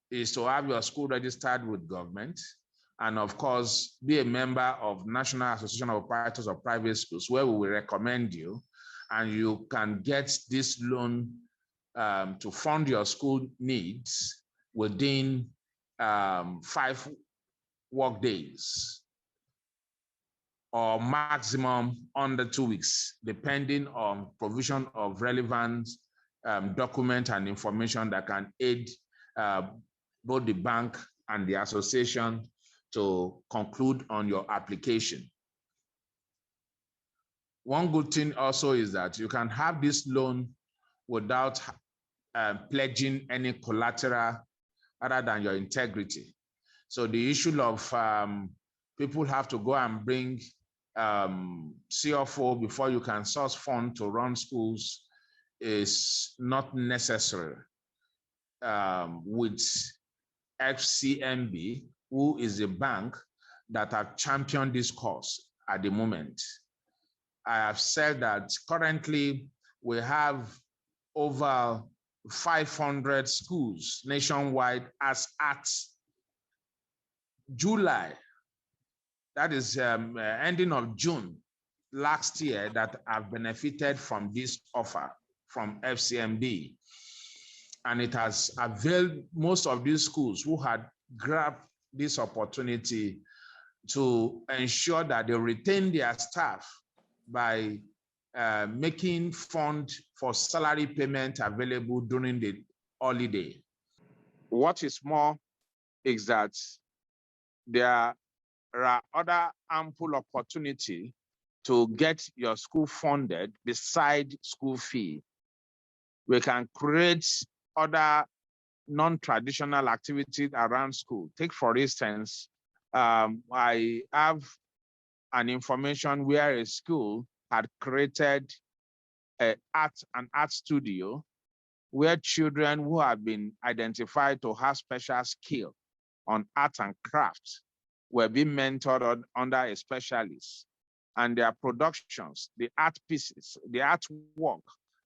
is to have your school registered with government, and of course, be a member of National Association of Proprietors of Private Schools, where we will recommend you, and you can get this loan to fund your school needs within 5 work days, or maximum under 2 weeks, depending on provision of relevant document and information that can aid both the bank and the association to conclude on your application. One good thing also is that you can have this loan without pledging any collateral other than your integrity. So the issue of people have to go and bring CFO before you can source fund to run schools is not necessary. With FCMB, who is a bank that have championed this cause at the moment. I have said that currently we have over 500 schools nationwide as at July, that is ending of June last year, that have benefited from this offer from FCMB. And it has availed most of these schools who had grabbed this opportunity to ensure that they retain their staff by making fund for salary payment available during the holiday. What is more is that there are other ample opportunity to get your school funded beside school fee. We can create other non-traditional activities around school. Take, for instance, I have an information where a school had created an art studio where children who have been identified to have special skill on art and craft were being mentored under a specialist. And their productions, the art pieces, the artwork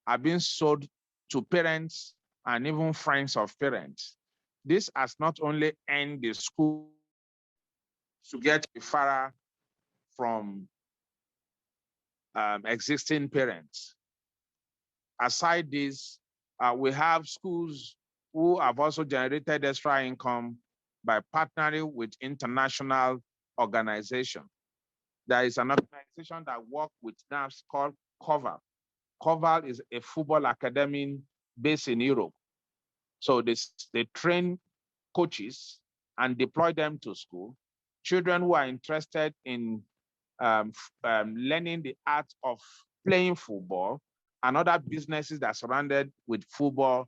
are being sold to parents and even friends of parents. This has not only earned the school to get referral from existing parents. Aside this, we have schools who have also generated extra income by partnering with international organizations. There is an organization that works with NAFs called COVAL. COVAL is a football academy based in Europe. So they train coaches and deploy them to school. Children who are interested in learning the art of playing football and other businesses that are surrounded with football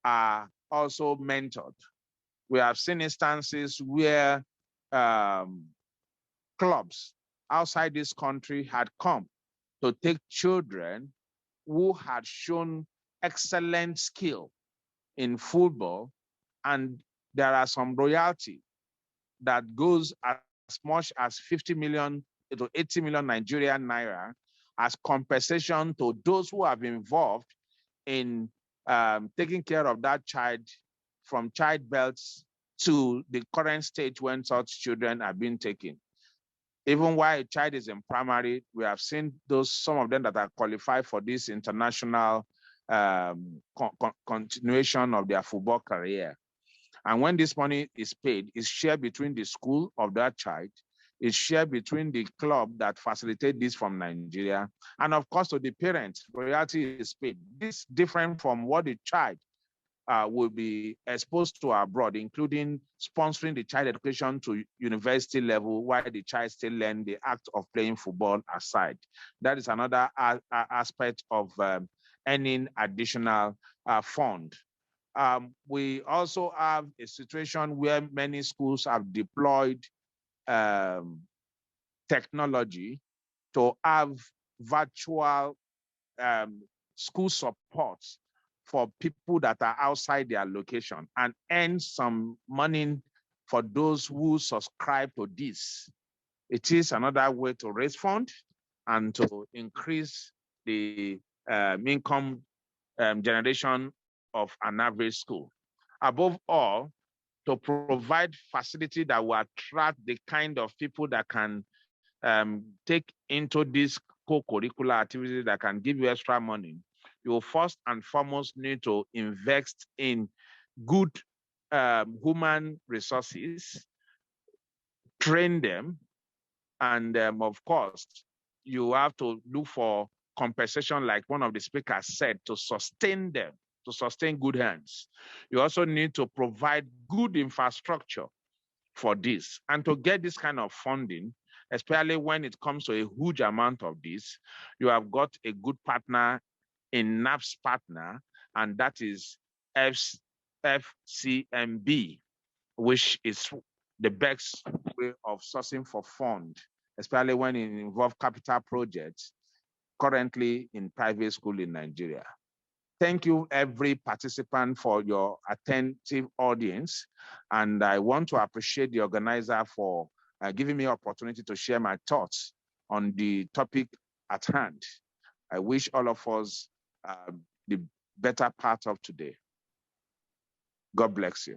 are also mentored. We have seen instances where clubs outside this country had come to take children who had shown excellent skill in football, and there are some royalty that goes as much as 50 million to 80 million Nigerian naira as compensation to those who have been involved in taking care of that child from childbirth to the current stage when such children are being taken. Even while a child is in primary, we have seen some of them that are qualified for this international continuation of their football career. And when this money is paid, it's shared between the school of that child, it's shared between the club that facilitate this from Nigeria, and of course to the parents, royalty is paid. This is different from what the child will be exposed to abroad, including sponsoring the child education to university level while the child still learn the act of playing football aside. That is another aspect of earning additional fund. We also have a situation where many schools have deployed technology to have virtual school support for people that are outside their location and earn some money for those who subscribe to this. It is another way to raise funds and to increase the income generation of an average school. Above all, to provide facility that will attract the kind of people that can take into this co-curricular activity that can give you extra money. You will first and foremost need to invest in good human resources, train them, and of course, you have to look for compensation, like one of the speakers said, to sustain them, to sustain good hands. You also need to provide good infrastructure for this. And to get this kind of funding, especially when it comes to a huge amount of this, you have got a good partner in NAP's partner, and that is FCMB, which is the best way of sourcing for fund, especially when it involves capital projects currently in private school in Nigeria. Thank you, every participant, for your attentive audience. And I want to appreciate the organizer for giving me opportunity to share my thoughts on the topic at hand. I wish all of us the better part of today. God bless you.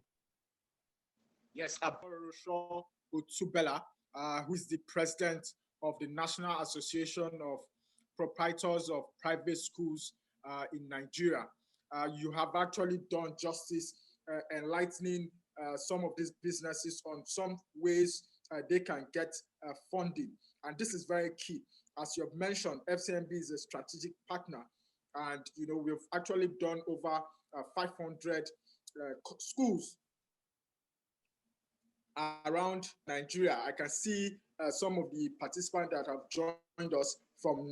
Yes, Aborosho Otubela, who is the president of the National Association of Proprietors of Private Schools in Nigeria. You have actually done justice enlightening some of these businesses on some ways they can get funding. And this is very key. As you have mentioned, FCMB is a strategic partner. And we've actually done over 500 schools around Nigeria. I can see some of the participants that have joined us from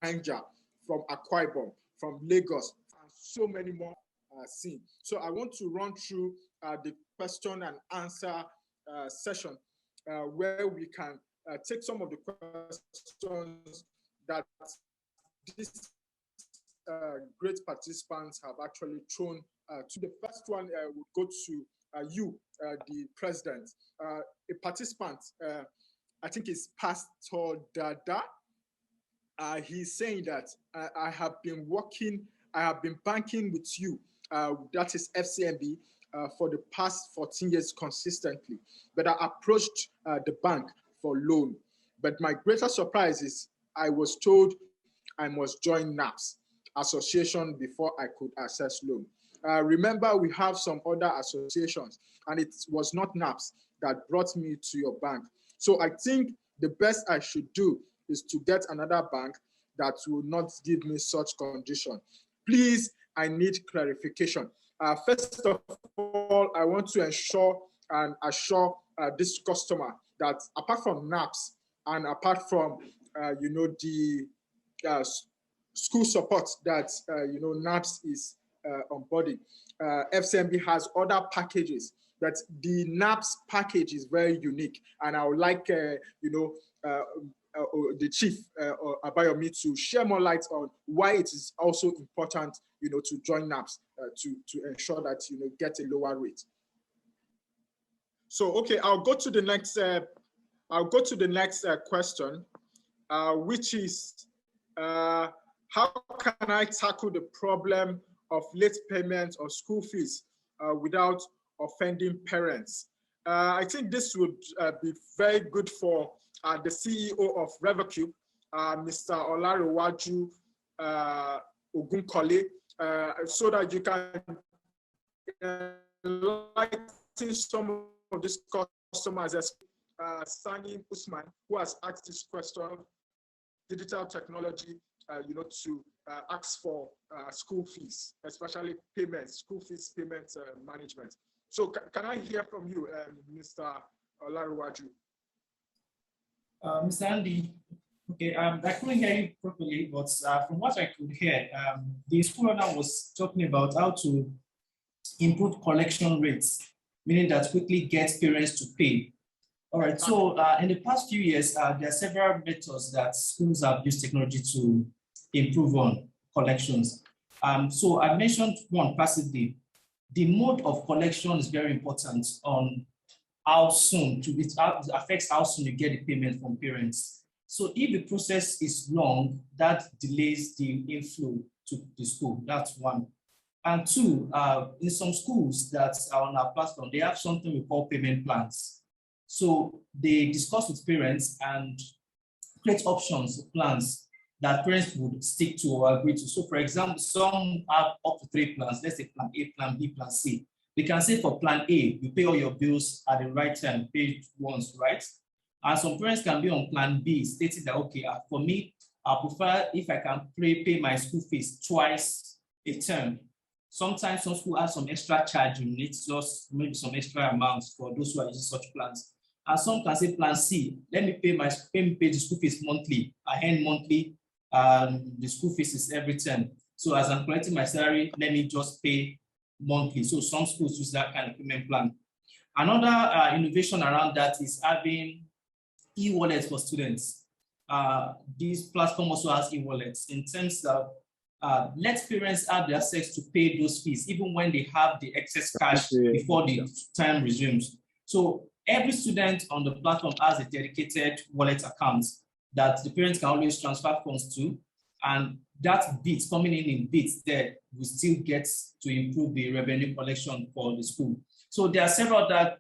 Niger, from Akwa Ibom, from Lagos, and so many more seen. So I want to run through the question and answer session where we can take some of the questions that these great participants have actually thrown to. The first one would go to you, the president. A participant, I think it's Pastor Dada. He's saying that I have been banking with you, that is FCMB, for the past 14 years consistently. But I approached the bank for loan. But my greatest surprise is I was told I must join NAPS association before I could access loan. Remember, we have some other associations, and it was not NAPS that brought me to your bank. So I think the best I should do is to get another bank that will not give me such condition. Please, I need clarification. First of all, I want to ensure and assure this customer that apart from NAPS and apart from the school support that NAPS is onboarding, FCMB has other packages. But the NAPS package is very unique, and I would like the chief Abayomi to share more light on why it is also important to join NAPS to ensure that get a lower rate. So okay, I'll go to the next question, which is how can I tackle the problem of late payment of school fees without offending parents? I think this would be very good for the CEO of Revocube, Mr. Olarewaju Ogunkole, so that you can enlighten some of these customers, as Sani Usman, who has asked this question, digital technology, to ask for school fees, especially payments, school fees payment management. So can I hear from you, Mr. Olarewaju? Mr. Andy, okay, I couldn't hear you properly, but from what I could hear, the school owner was talking about how to improve collection rates, meaning that quickly get parents to pay. All right, so in the past few years, there are several methods that schools have used technology to improve on collections. So I mentioned one passively, the mode of collection is very important on how soon it affects how soon you get the payment from parents. So if the process is long, that delays the inflow to the school. That's one. And two, in some schools that are on our platform, they have something we call payment plans. So they discuss with parents and create options, plans that parents would stick to or agree to. So for example, some have up to 3 plans. Let's say plan A, plan B, plan C. We can say for plan A, you pay all your bills at the right time, pay once, right? And some parents can be on plan B, stating that, okay, for me, I prefer if I can pay my school fees twice a term. Sometimes some school have some extra charge, you need just maybe some extra amounts for those who are using such plans. And some can say plan C, let me pay the school fees monthly. I earn monthly, the school fees is every term. So as I'm collecting my salary, let me just pay monthly. So some schools use that kind of payment plan. Another innovation around that is having e-wallets for students. This platform also has e-wallets in terms of let parents have the access to pay those fees even when they have the excess cash before the term resumes. So every student on the platform has a dedicated wallet account that the parents can always transfer funds to, and that bit coming in bits there will still get to improve the revenue collection for the school. So there are several other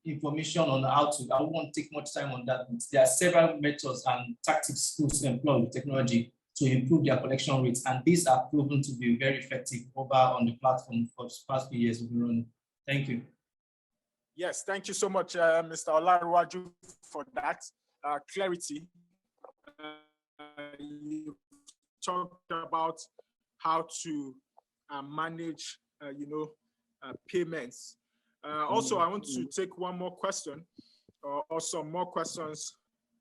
information on how to, I won't take much time on that, but there are several methods and tactics schools employ with technology to improve their collection rates. And these are proven to be very effective over on the platform for the past few years we've been running. Thank you. Yes, thank you so much, Mr. Olaruwaju, for that clarity. You talked about how to manage, payments. Also, I want to take one more question, or some more questions.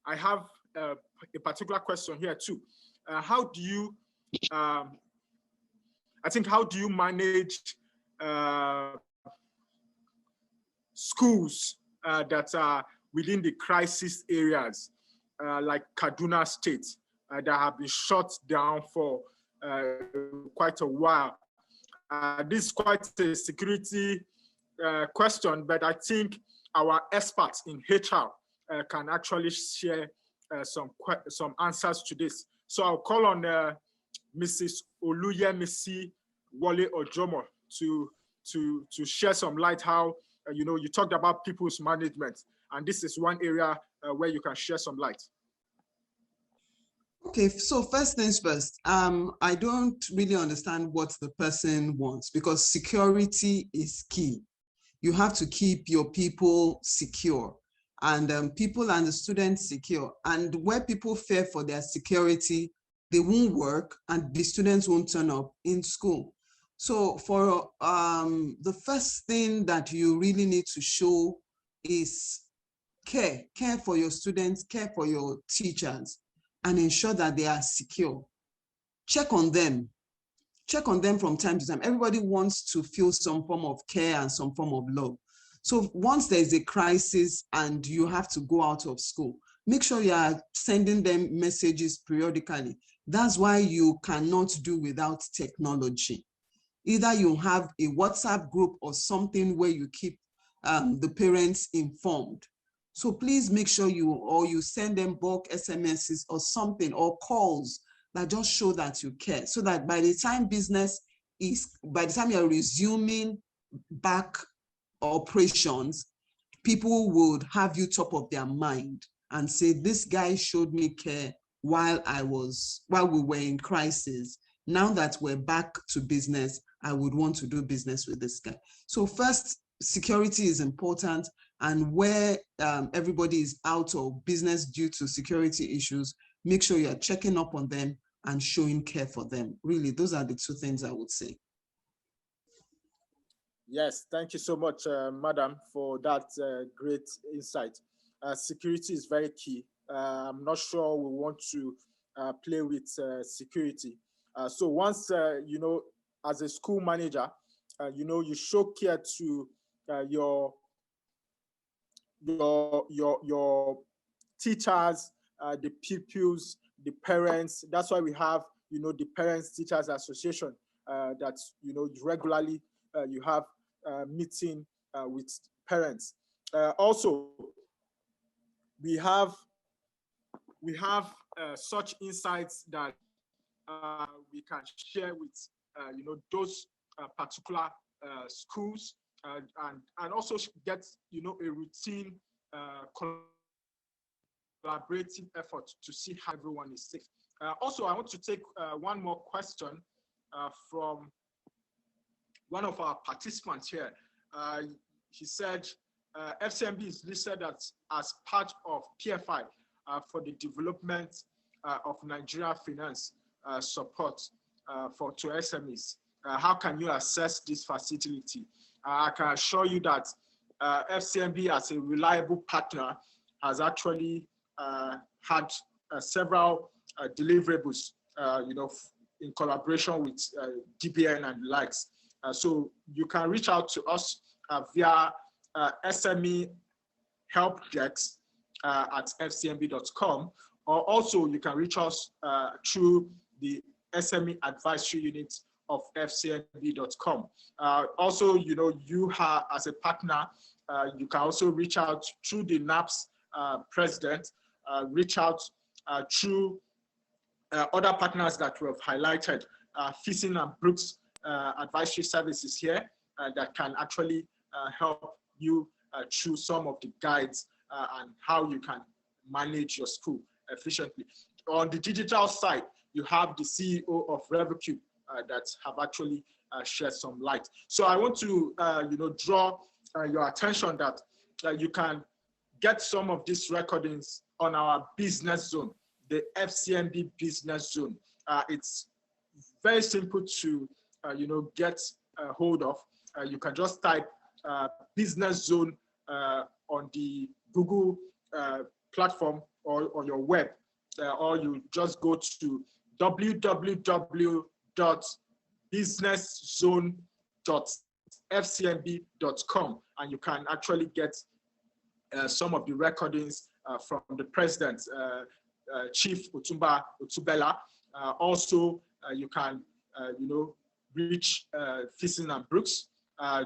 I have a particular question here too. How do you, how do you manage schools that are within the crisis areas, like Kaduna State, that have been shut down for quite a while? This is quite a security question, but I think our experts in HR can actually share some answers to this. So I'll call on Mrs. Oluyemisi Wole Ojomo to share some light how, you talked about people's management, and this is one area where you can share some light. Okay, so first things first, I don't really understand what the person wants, because security is key. You have to keep your people secure, and people and the students secure. And where people fear for their security, they won't work and the students won't turn up in school. So for the first thing that you really need to show is care for your students, care for your teachers, and ensure that they are secure. Check on them from time to time. Everybody wants to feel some form of care and some form of love. So once there's a crisis and you have to go out of school, make sure you are sending them messages periodically. That's why you cannot do without technology. Either you have a WhatsApp group or something where you keep the parents informed. So please make sure you send them bulk SMSs or something, or calls that just show that you care, so that by the time you're resuming back operations, people would have you top of their mind and say, this guy showed me care while we were in crisis. Now that we're back to business, I would want to do business with this guy. So first, security is important, and where everybody is out of business due to security issues, make sure you're checking up on them and showing care for them. Really, those are the two things I would say. Yes, thank you so much, Madam, for that great insight. Security is very key. I'm not sure we want to play with security. So once, as a school manager, you show care to your teachers, the pupils, the parents. That's why we have, the Parents Teachers Association that, regularly you have meeting with parents. Also, we have such insights that we can share with those particular schools, and also get a routine collaborative effort to see how everyone is safe. Also, I want to take one more question from one of our participants here. He said FCMB is listed as part of PFI for the development of Nigeria finance support to SMEs. How can you assess this facility? I can assure you that FCMB, as a reliable partner, has actually had several deliverables, in collaboration with DBN and the likes. So you can reach out to us via SME help desk at fcmb.com, or also you can reach us through the SME advisory unit of fcmb.com. Also, you have, as a partner, you can also reach out through the NAPS president, reach out through other partners that we have highlighted, Fishing and Brooks advisory services here that can actually help you through some of the guides and how you can manage your school efficiently. On the digital side, you have the CEO of RevoCube that have actually shed some light. So I want to draw your attention that you can get some of these recordings on our business zone, the FCMB business zone. It's very simple to get a hold of. You can just type business zone on the Google platform or on your web, or you just go to www.businesszone.fcmb.com, and you can actually get some of the recordings from the president, Chief Otumba Otubela. Also, you can reach Fishing and Brooks,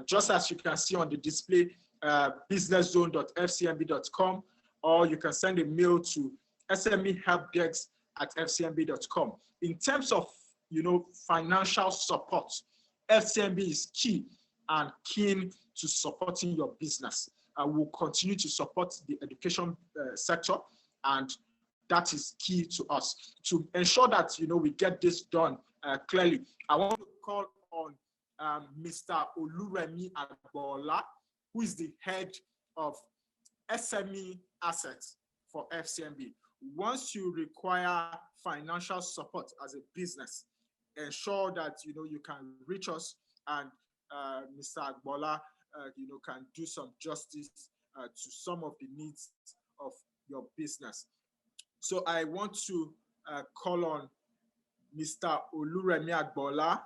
just as you can see on the display, businesszone.fcmb.com, or you can send a mail to SMEhelpdesk@fcmb.com. In terms of financial support, FCMB is key and keen to supporting your business. We'll continue to support the education sector, and that is key to us. To ensure that we get this done clearly, I want to call on Mr. Oluremi Agbola, who is the head of SME assets for FCMB. Once you require financial support as a business, ensure that you can reach us, and Mr. Agbola can do some justice to some of the needs of your business. So I want to call on Mr. Oluremi Agbola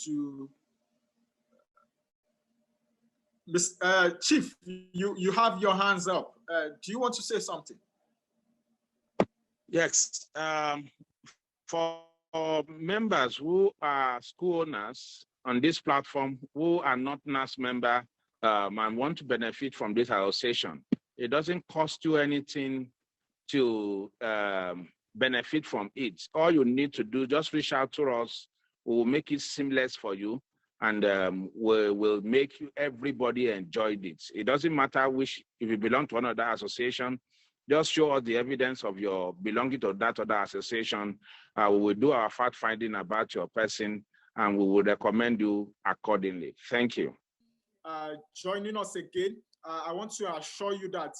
to Chief, you have your hands up. Do you want to say something? Yes. For members who are school owners on this platform who are not NAS member and want to benefit from this association, it doesn't cost you anything to benefit from it. All you need to do, just reach out to us. We will make it seamless for you, and we'll make everybody enjoy it. It doesn't matter if you belong to another association, just show us the evidence of your belonging to that other association. We will do our fact finding about your person, and we will recommend you accordingly. Thank you. Joining us again, I want to assure you that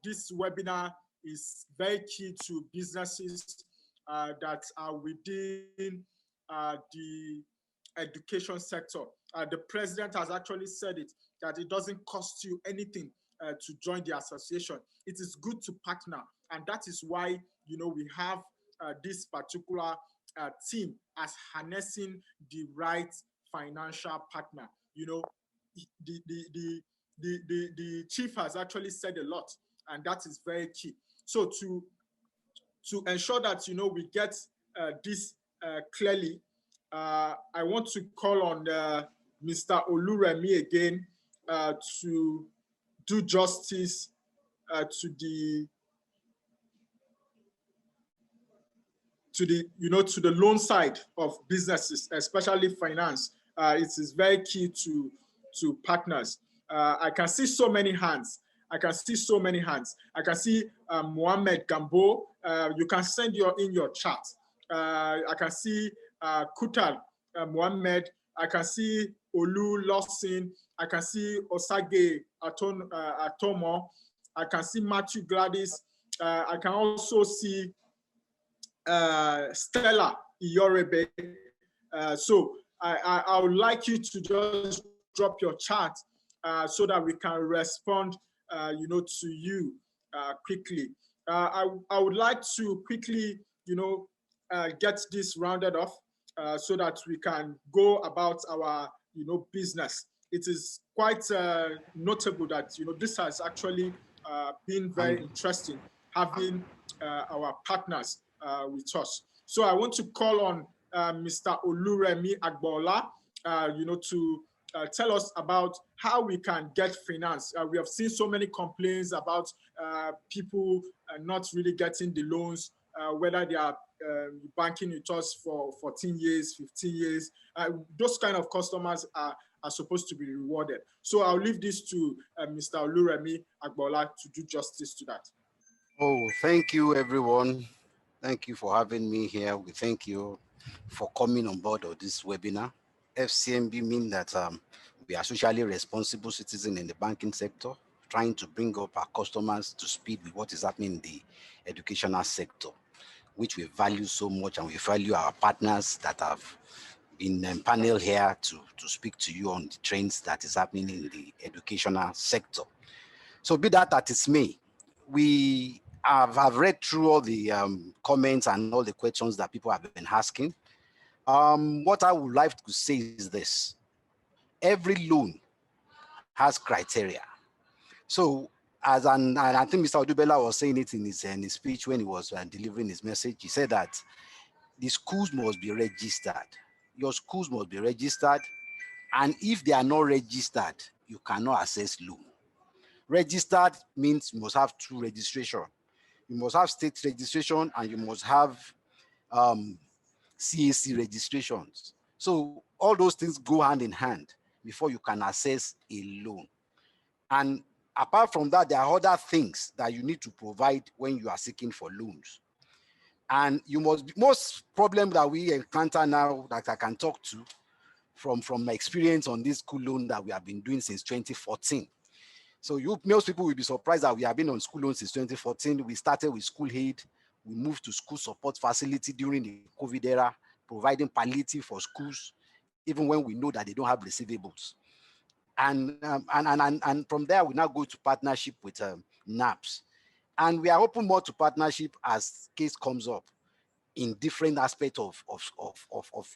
this webinar is very key to businesses that are within the education sector. The president has actually said it, that it doesn't cost you anything to join the association. It is good to partner, and that is why we have this particular team as harnessing the right financial partner. The chief has actually said a lot, and that is very key. So to ensure that we get this clearly, I want to call on Mr. Oluremi again to do justice to the loan side of businesses, especially finance. It is very key to partners. I can see so many hands. I can see Mohammed Gambo. You can send in your chat. I can see Kutal Mohammed. I can see Olu Lawson. I can see Osage Atomo. I can see Matthew Gladys. I can also see Stella Iyorebe. So I would like you to just drop your chat so that we can respond, to you quickly. I would like to quickly, get this rounded off so that we can go about our, business. It is quite notable that, this has actually been very interesting, having our partners with us. So I want to call on Mr. Oluremi Agbola, to tell us about how we can get finance. We have seen so many complaints about people not really getting the loans, whether they are banking with us for 14 years, 15 years. Those kind of customers are supposed to be rewarded. So I'll leave this to Mr. Oluremi Agbola to do justice to that. Oh, thank you, everyone. Thank you for having me here. We thank you for coming on board of this webinar. FCMB means that we are socially responsible citizens in the banking sector, trying to bring up our customers to speed with what is happening in the educational sector, which we value so much, and we value our partners that have been paneled here to speak to you on the trends that is happening in the educational sector. So be that as it may, we have read through all the comments and all the questions that people have been asking. What I would like to say is this: every loan has criteria. So, and I think Mr. Odubela was saying it in his speech when he was delivering his message. He said that the schools must be registered. Your schools must be registered, and if they are not registered, you cannot access loan. Registered means you must have two registration. You must have state registration and you must have CAC registrations. So all those things go hand in hand before you can access a loan. And apart from that, there are other things that you need to provide when you are seeking for loans. And you must be, most problem that we encounter now that I can talk to from my experience on this school loan that we have been doing since 2014. So most people will be surprised that we have been on school loans since 2014. We started with school aid. We moved to school support facility during the COVID era, providing palliative for schools, even when we know that they don't have receivables. And from there, we now go to partnership with NAPS. And we are open more to partnership as case comes up in different aspects of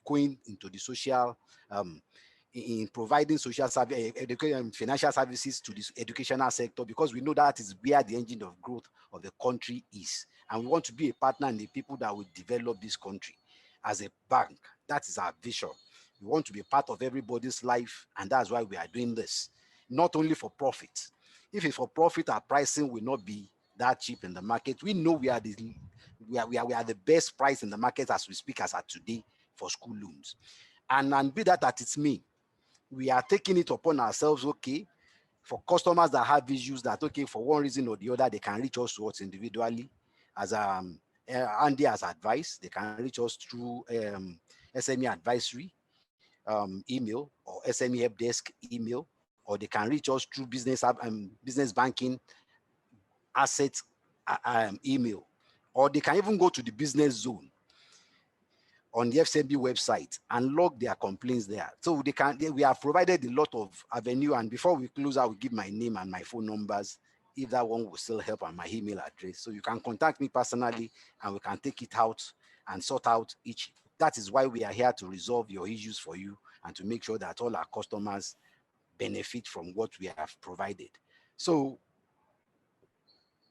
going into the social, in providing social service, financial services to this educational sector, because we know that is where the engine of growth of the country is. And we want to be a partner in the people that will develop this country. As a bank, that is our vision. We want to be a part of everybody's life, and that's why we are doing this. Not only for profit. If it's for profit, our pricing will not be that cheap in the market. We know we are the best price in the market as we speak as at today for school loans. And be that as it's me, we are taking it upon ourselves, okay, for customers that have issues that, okay, for one reason or the other, they can reach us to us individually. As Andy has advised, they can reach us through SME advisory email or SME help desk email, or they can reach us through business banking asset email, or they can even go to the business zone on the FCMB website and log their complaints there. So we have provided a lot of avenue. And before we close, I will give my name and my phone numbers, if that one will still help, and my email address. So you can contact me personally and we can take it out and sort out each. That is why we are here, to resolve your issues for you and to make sure that all our customers benefit from what we have provided. So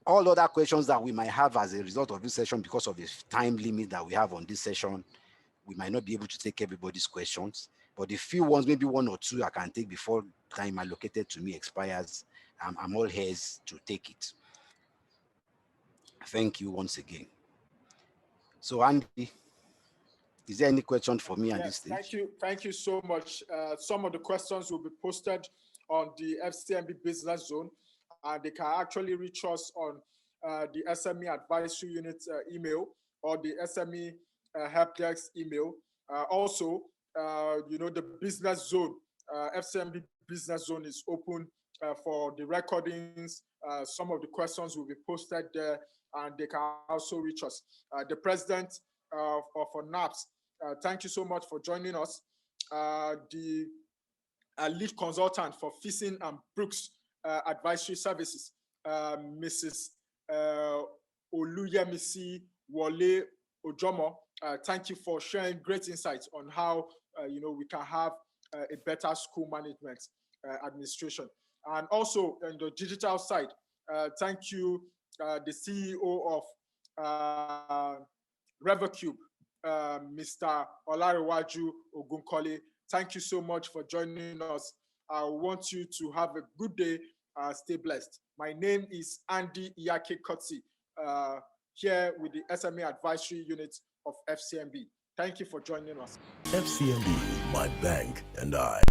all other questions that we might have as a result of this session, because of the time limit that we have on this session, we might not be able to take everybody's questions. But the few ones, maybe one or two I can take before time allocated to me expires, I'm all ears to take it. Thank you once again. So Andy, is there any question for me at this stage? Thank you so much. Some of the questions will be posted on the FCMB Business Zone, and they can actually reach us on the SME Advisory Unit email or the SME Help Desk email. Also, the Business Zone, FCMB Business Zone is open for the recordings. Some of the questions will be posted there, and they can also reach us. The president for NAPS, thank you so much for joining us. The lead consultant for Fishing and Brooks Advisory Services, Mrs. Oluyemisi Wole Ojomo, thank you for sharing great insights on how we can have a better school management administration. And also on the digital side, thank you, the CEO of Revercube, Mr. Olarewaju Ogunkole. Thank you so much for joining us. I want you to have a good day. Stay blessed. My name is Andy Iyake Kotsi, here with the SME Advisory Unit of FCMB. Thank you for joining us. FCMB, my bank and I.